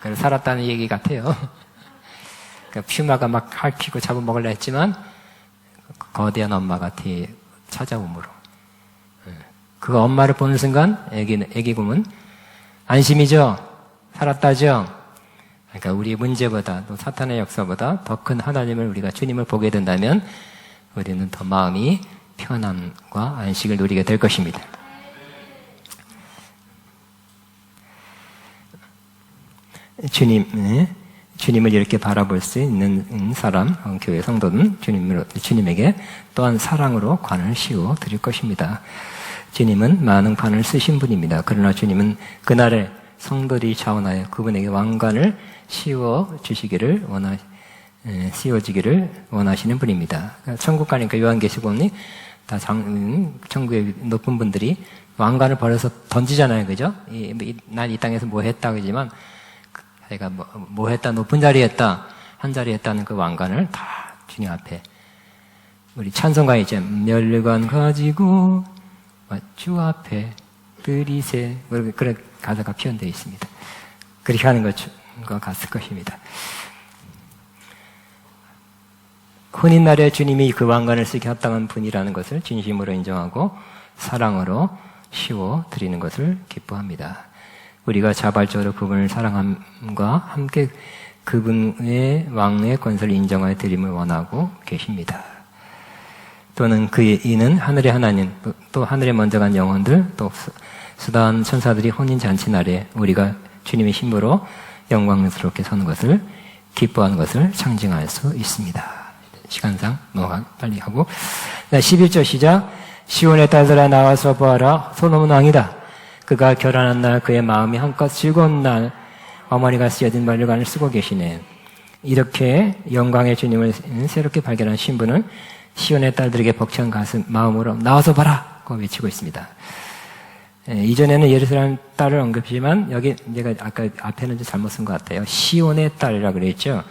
Speaker 1: 그래서 살았다는 얘기 같아요. 그러니까 퓨마가 막 핥히고 잡아먹으려 했지만 거대한 엄마가 뒤에 찾아오므로 그 엄마를 보는 순간 애기 곰은 안심이죠. 살았다죠. 그러니까 우리의 문제보다 또 사탄의 역사보다 더 큰 하나님을 우리가 주님을 보게 된다면 우리는 더 마음이 편안과 안식을 누리게 될 것입니다. 주님을 이렇게 바라볼 수 있는 사람, 교회 성도는 주님에게 또한 사랑으로 관을 씌워 드릴 것입니다. 주님은 많은 관을 쓰신 분입니다. 그러나 주님은 그날에 성도들이 그분에게 왕관을 씌워주시기를 씌워지기를 원하시는 분입니다. 천국 가니까 요한계시록이 다 천국의 높은 분들이 왕관을 버려서 던지잖아요. 그죠? 난 이 땅에서 뭐 했다 그러지만 내가 뭐 했다, 높은 자리에 했다, 한 자리에 했다는 그 왕관을 다 주님 앞에 우리 찬송가에 있죠. 멸관 가지고 주 앞에 들이세 그런 가사가 표현되어 있습니다. 그렇게 하는 것과 같을 것입니다. 혼인날에 주님이 그 왕관을 쓰게 합당한 분이라는 것을 진심으로 인정하고 사랑으로 씌워 드리는 것을 기뻐합니다. 우리가 자발적으로 그분을 사랑함과 함께 그분의 왕의 권세를 인정하여 드림을 원하고 계십니다. 또는 이는 하늘의 하나님, 또 하늘에 먼저 간 영혼들, 또 수단 천사들이 혼인잔치 날에 우리가 주님의 신부로 영광스럽게 서는 것을 기뻐하는 것을 상징할 수 있습니다. 시간상 빨리 하고 11절 시작. 시온의 딸들아 나와서 보아라. 솔로몬 왕이다. 그가 결혼한 날 그의 마음이 한껏 즐거운 날 어머니가 쓰여진 만류관을 쓰고 계시네. 이렇게 영광의 주님을 새롭게 발견한 신부는 시온의 딸들에게 벅찬 가슴 마음으로 나와서 봐라! 고 외치고 있습니다. 이전에는 예루살렘 딸을 언급했지만 여기 제가 아까 앞에는 좀 잘못 쓴 것 같아요. 시온의 딸이라고 그랬죠.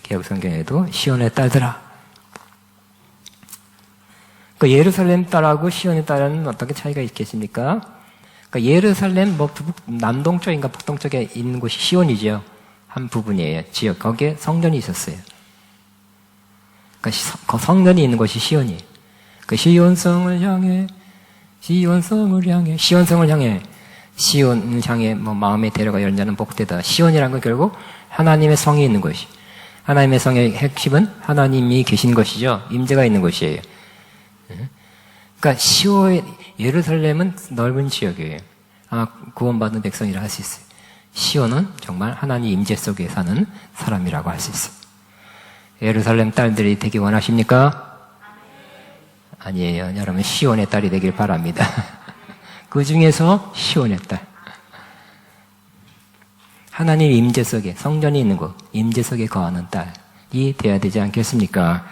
Speaker 1: 개혁성경에도 시온의 딸들아. 그 예루살렘 딸하고 시온의 딸은 어떻게 차이가 있겠습니까? 그러니까 예루살렘 남동쪽인가 북동쪽에 있는 곳이 시온이죠. 한 부분이에요. 지역. 거기에 성전이 있었어요. 그러니까 성전이 있는 곳이 시온이. 그 시온성을 향해 시온을 향해 마음에 데려가 열는 자는 복되다. 시온이란 건 결국 하나님의 성이 있는 것이. 하나님의 성의 핵심은 하나님이 계신 것이죠. 임재가 있는 것이에요. 그러니까 예루살렘은 넓은 지역이에요. 아마 구원받은 백성이라 할 수 있어요. 시온은 정말 하나님 임재 속에 사는 사람이라고 할 수 있어요. 예루살렘 딸들이 되기 원하십니까? 아니에요. 여러분 시온의 딸이 되길 바랍니다. 그 중에서 시온의 딸. 하나님 임재 속에, 성전이 있는 곳, 임재 속에 거하는 딸이 돼야 되지 않겠습니까?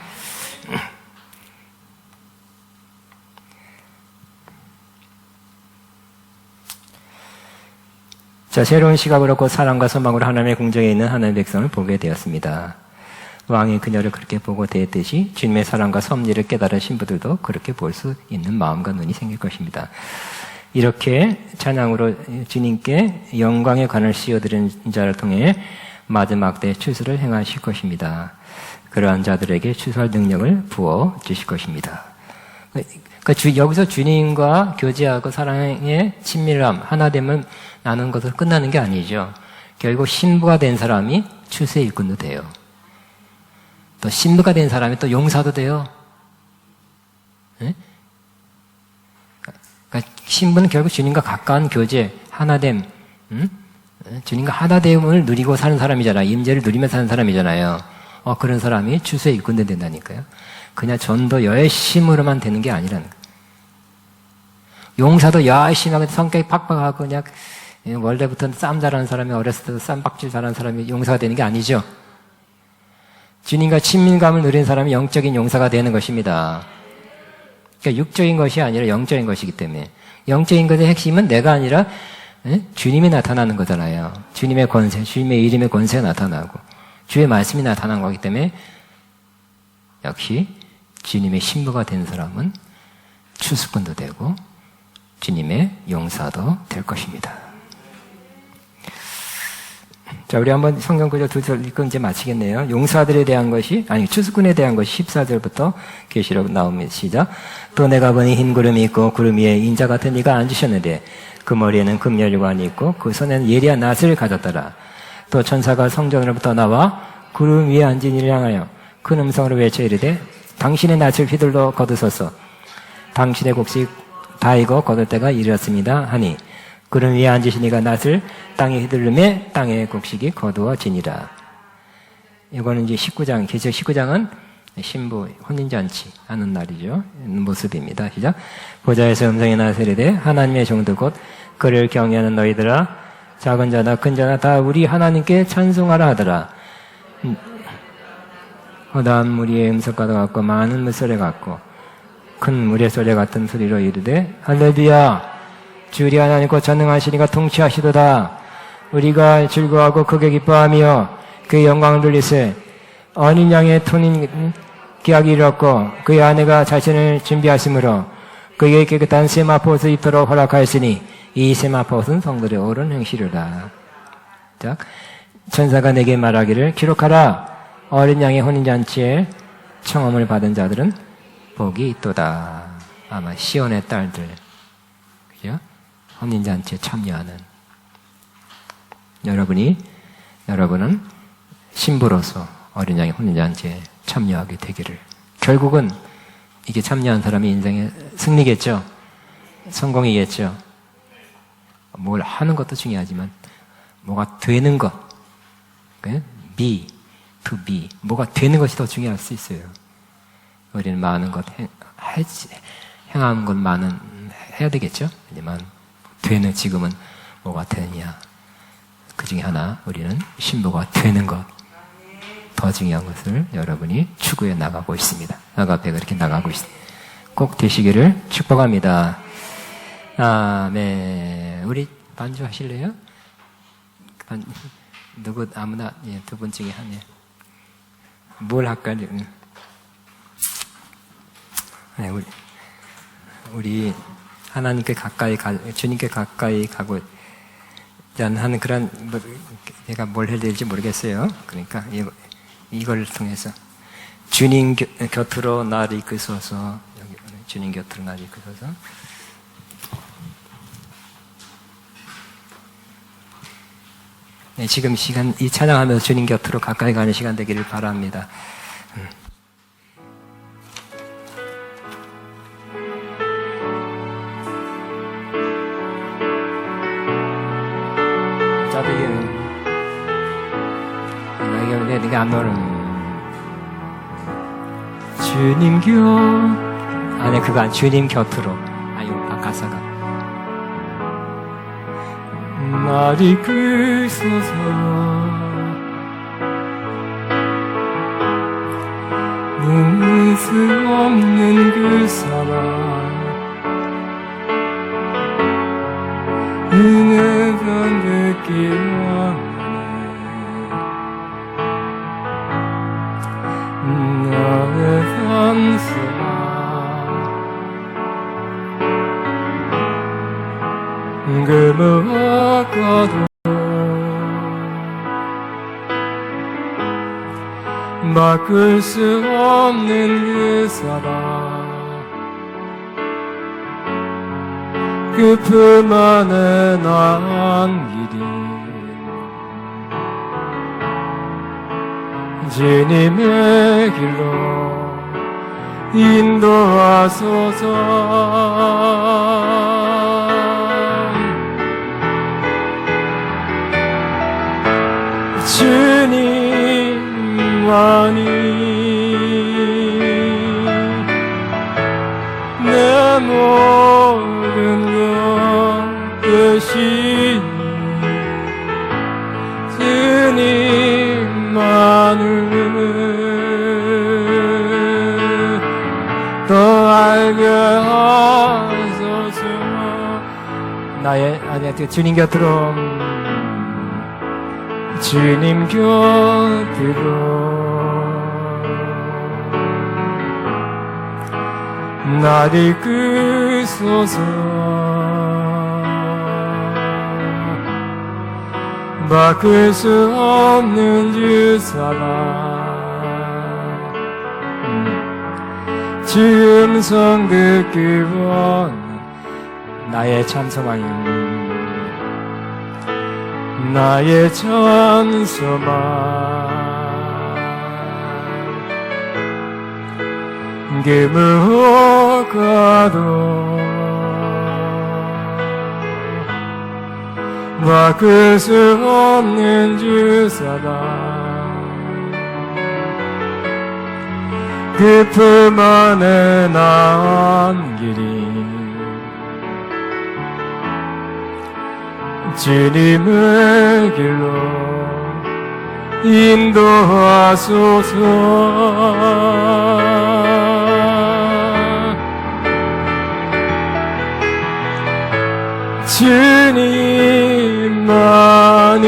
Speaker 1: 자, 새로운 시각으로 곧 사랑과 소망으로 하나님의 궁정에 있는 하나님의 백성을 보게 되었습니다. 왕이 그녀를 그렇게 보고 대했듯이 주님의 사랑과 섭리를 깨달은 신부들도 그렇게 볼 수 있는 마음과 눈이 생길 것입니다. 이렇게 찬양으로 주님께 영광의 관을 씌워드리는 자를 통해 마지막 때 추수를 행하실 것입니다. 그러한 자들에게 추수할 능력을 부어 주실 것입니다. 그러니까 여기서 주님과 교제하고 사랑의 친밀함, 하나됨을 나누는 것으로 끝나는 게 아니죠. 결국 신부가 된 사람이 추수의 일꾼도 돼요. 또 신부가 된 사람이 또 용사도 돼요. 네? 그러니까 신부는 결국 주님과 가까운 교제, 하나됨, 주님과 하나됨을 누리고 사는 사람이잖아요. 임재를 누리며 사는 사람이잖아요. 그런 사람이 추수의 일꾼도 된다니까요. 그냥 전도 열심으로만 되는 게 아니라는 거예요. 용사도 열심히 하고 성격이 팍팍하고 그냥 원래부터 싸움 잘하는 사람이 어렸을 때도 쌈박질 잘하는 사람이 용사가 되는 게 아니죠. 주님과 친밀감을 누리는 사람이 영적인 용사가 되는 것입니다. 그러니까 육적인 것이 아니라 영적인 것이기 때문에 영적인 것의 핵심은 내가 아니라 주님이 나타나는 거잖아요. 주님의 권세, 주님의 이름의 권세가 나타나고 주의 말씀이 나타난 거기 때문에 역시 주님의 신부가 된 사람은 추수꾼도 되고 주님의 용사도 될 것입니다. 자, 우리 한번 성경 구절 두 절 읽고 이제 마치겠네요. 용사들에 대한 것이, 추수꾼에 대한 것이 14절부터 계시록 나옵니다. 시작. 또 내가 보니 흰 구름이 있고 구름 위에 인자 같은 이가 앉으셨는데 그 머리에는 금열관이 있고 그 손에는 예리한 낫을 가졌더라. 또 천사가 성전으로부터 나와 구름 위에 앉은 이를 향하여 큰 음성으로 외쳐 이르되 당신의 낫을 휘둘러 거두소서. 당신의 곡식 다 익어 거둘 때가 이르렀습니다 하니 구름 위에 앉으신 이가 낫을 땅에 휘둘르매 땅의 곡식이 거두어지니라. 이거는 이제 19장, 계시록 19장은 신부 혼인잔치 하는 날이죠. 모습입니다. 시작. 보좌에서 음성이 나서 이르되 하나님의 종들 곧 그를 경외하는 너희들아 작은 자나 큰 자나 다 우리 하나님께 찬송하라 하더라. 허다한 무리의 음성과도 같고 많은 물소리 같고 큰 물의 소리 같은 소리로 이르되 할렐루야 주리 하나님과 전능하시니가 통치하시도다. 우리가 즐거워하고 크게 기뻐하며 그의 영광을 돌리세. 어린 양의 톤인 기약이 이르렀고 그의 아내가 자신을 준비하심으로 그에게 깨끗한 세마포옷을 입도록 허락하였으니 이 세마포옷은 성도의 옳은 행실이라. 자, 천사가 내게 말하기를 기록하라. 어린 양의 혼인잔치에 청함을 받은 자들은 복이 있도다. 아마 시온의 딸들, 그죠? 혼인잔치에 참여하는 여러분은 신부로서 어린 양의 혼인잔치에 참여하게 되기를. 결국은 이게 참여한 사람이 인생의 승리겠죠. 성공이겠죠. 뭘 하는 것도 중요하지만 뭐가 되는 것, be, to be, 뭐가 되는 것이 더 중요할 수 있어요. 우리는 많은 것 행하는 것만은 해야 되겠죠. 하지만 되는 지금은 뭐가 되느냐. 그 중에 하나 우리는 신부가 되는 것, 더 중요한 것을 여러분이 추구해 나가고 있습니다. 아가페가 그렇게 나가고 있습니다. 꼭 되시기를 축복합니다. 아멘. 우리 반주 하실래요? 누구 아무나 두 분 중에 하네. 뭘 할까요? 우리 하나님께 가까이 주님께 가까이 가고 하는 그런 내가 뭘 해야 될지 모르겠어요. 그러니까 이걸 통해서 주님 곁으로 나를 이끄소서. 여기 주님 곁으로 나를 이끄소서. 네, 지금 시간, 이 찬양하면서 주님 곁으로 가까이 가는 시간 되기를 바랍니다. 내가 안 노는 주님 아니 그거 안 주님 곁으로 가사가 날이 그소서 눈스 없는 그 사람 은혜가 느끼며 나의 산수야 그 무엇과도 바꿀 수 없는 그 사랑 그 품 안에 안기리 주님의 길로 인도하소서. 주님만이 내 모든 것 되시니 주님만을 더 알게 하소서. 주님 곁으로 주님 곁으로 날 이끄소서. 바꿀 수 없는 주 사랑 주 음성 듣기 원한 나의 찬송하니 나의 찬송만 그 무엇과도 바꿀 수 없는 주 사랑 그 품 안에 나은 길이 주님의 길로 인도하소서. 주님만이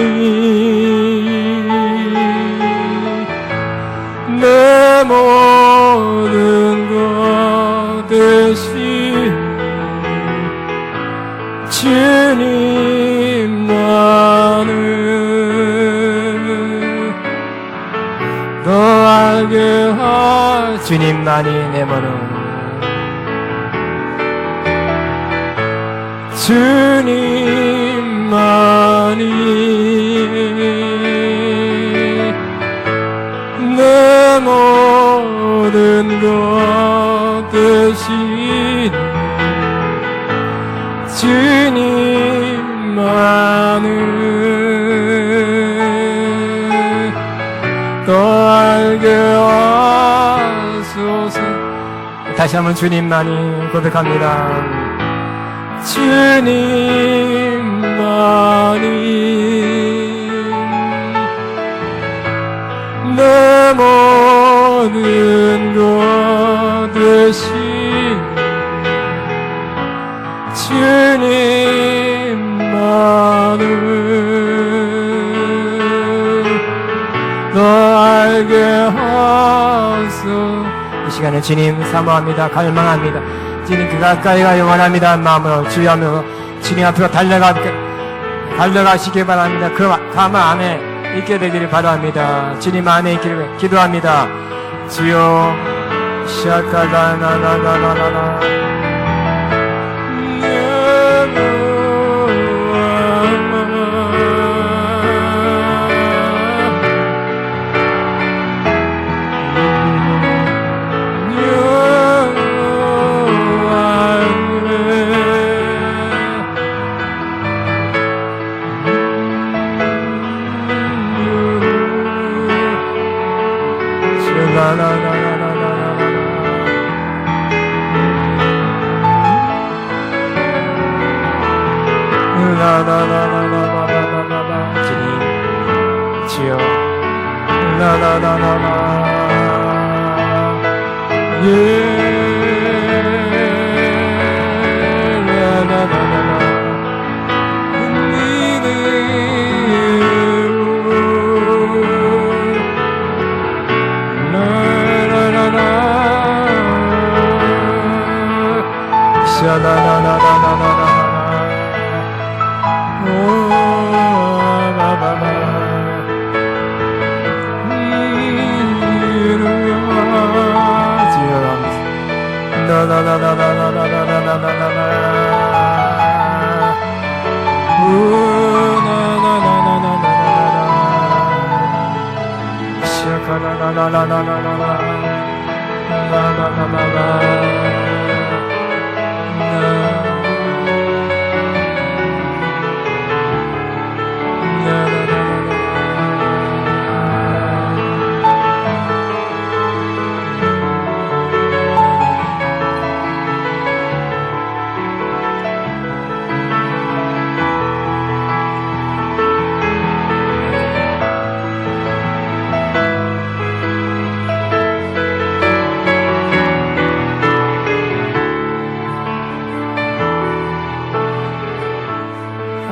Speaker 1: 내 모든 것 되시니 주님만을 더 알게 하. 주님만이 내 모든 주님만이 내 모든 것 되시니 주님만을 더 알게 하소서. 다시 한번 주님만이 고백합니다. 주님만이 내 모든 것 되시니 주님만을 더 알게 하소서. 이 시간에 주님 사모합니다. 갈망합니다. 주님 그 가까이 가요 원합니다. 마음으로 주여하며 주님 앞으로 달려가시기 바랍니다. 그 가마 안에 있게 되기를 바랍니다. 주님 안에 있기를 기도합니다. 주여 시아카다나나나나나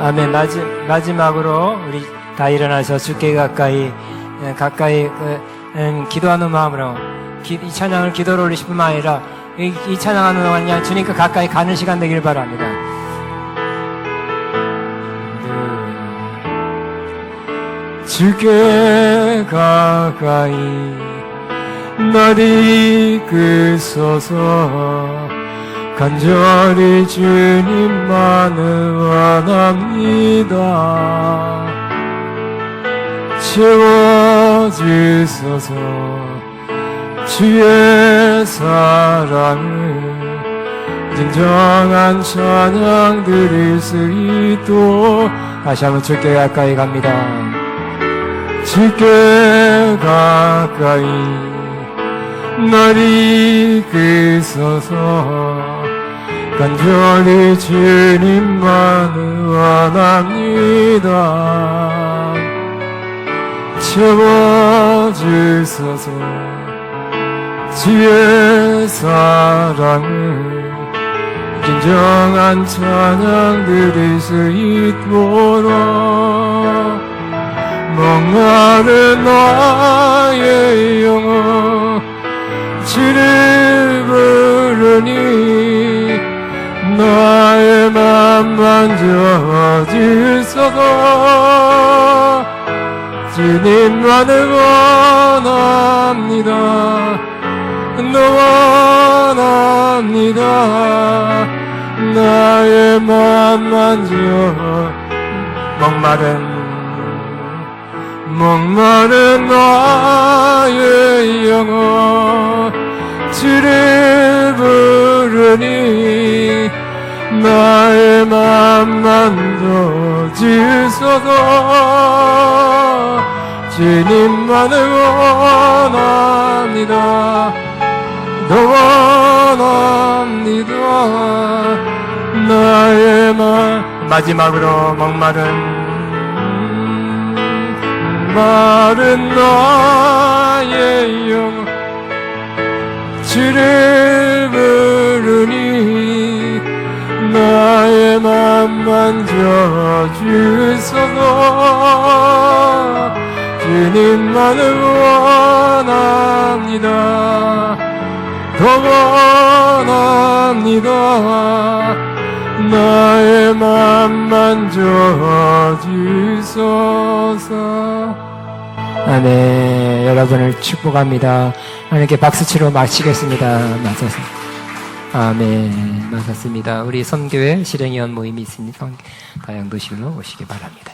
Speaker 1: 아멘. 마지막으로 우리 다 일어나서 주께 가까이 기도하는 마음으로 이 찬양을 기도로 올릴 뿐만 아니라 이 찬양하는 동안 주님과 가까이 가는 시간 되길 바랍니다. 주께 가까이 날 이끄소서. 간절히 주님만을 원합니다. 채워주소서. 주의 사랑을 진정한 찬양 드릴 수 있도록. 다시 한번 주께 가까이 갑니다. 주께 가까이 날 이끄소서. 간절히 주님만을 원합니다. 채워주소서. 주의 사랑을 진정한 찬양 드릴 수 있도록. 목마른 나의 영혼 주를 부르니 나의 맘 만져주소서. 주님만을 원합니다. 원합니다. 나의 맘 만져. 목마른 나의 영혼 주를 부르니 나의 맘 만져주소서. 주님만을 원합니다. 원합니다. 나의 맘. 마지막으로 마른 나의 영혼 주를 부르니 나의 맘 만져주소서. 주님만을 원합니다. 더 원합니다. 나의 맘 만져주소서. 아멘. 여러분을 축복합니다. 하나님께 박수치러 마치겠습니다. 아멘. 맞았습니다. 우리 선교회 실행위원 모임이 있습니다. 다양도실로 오시기 바랍니다.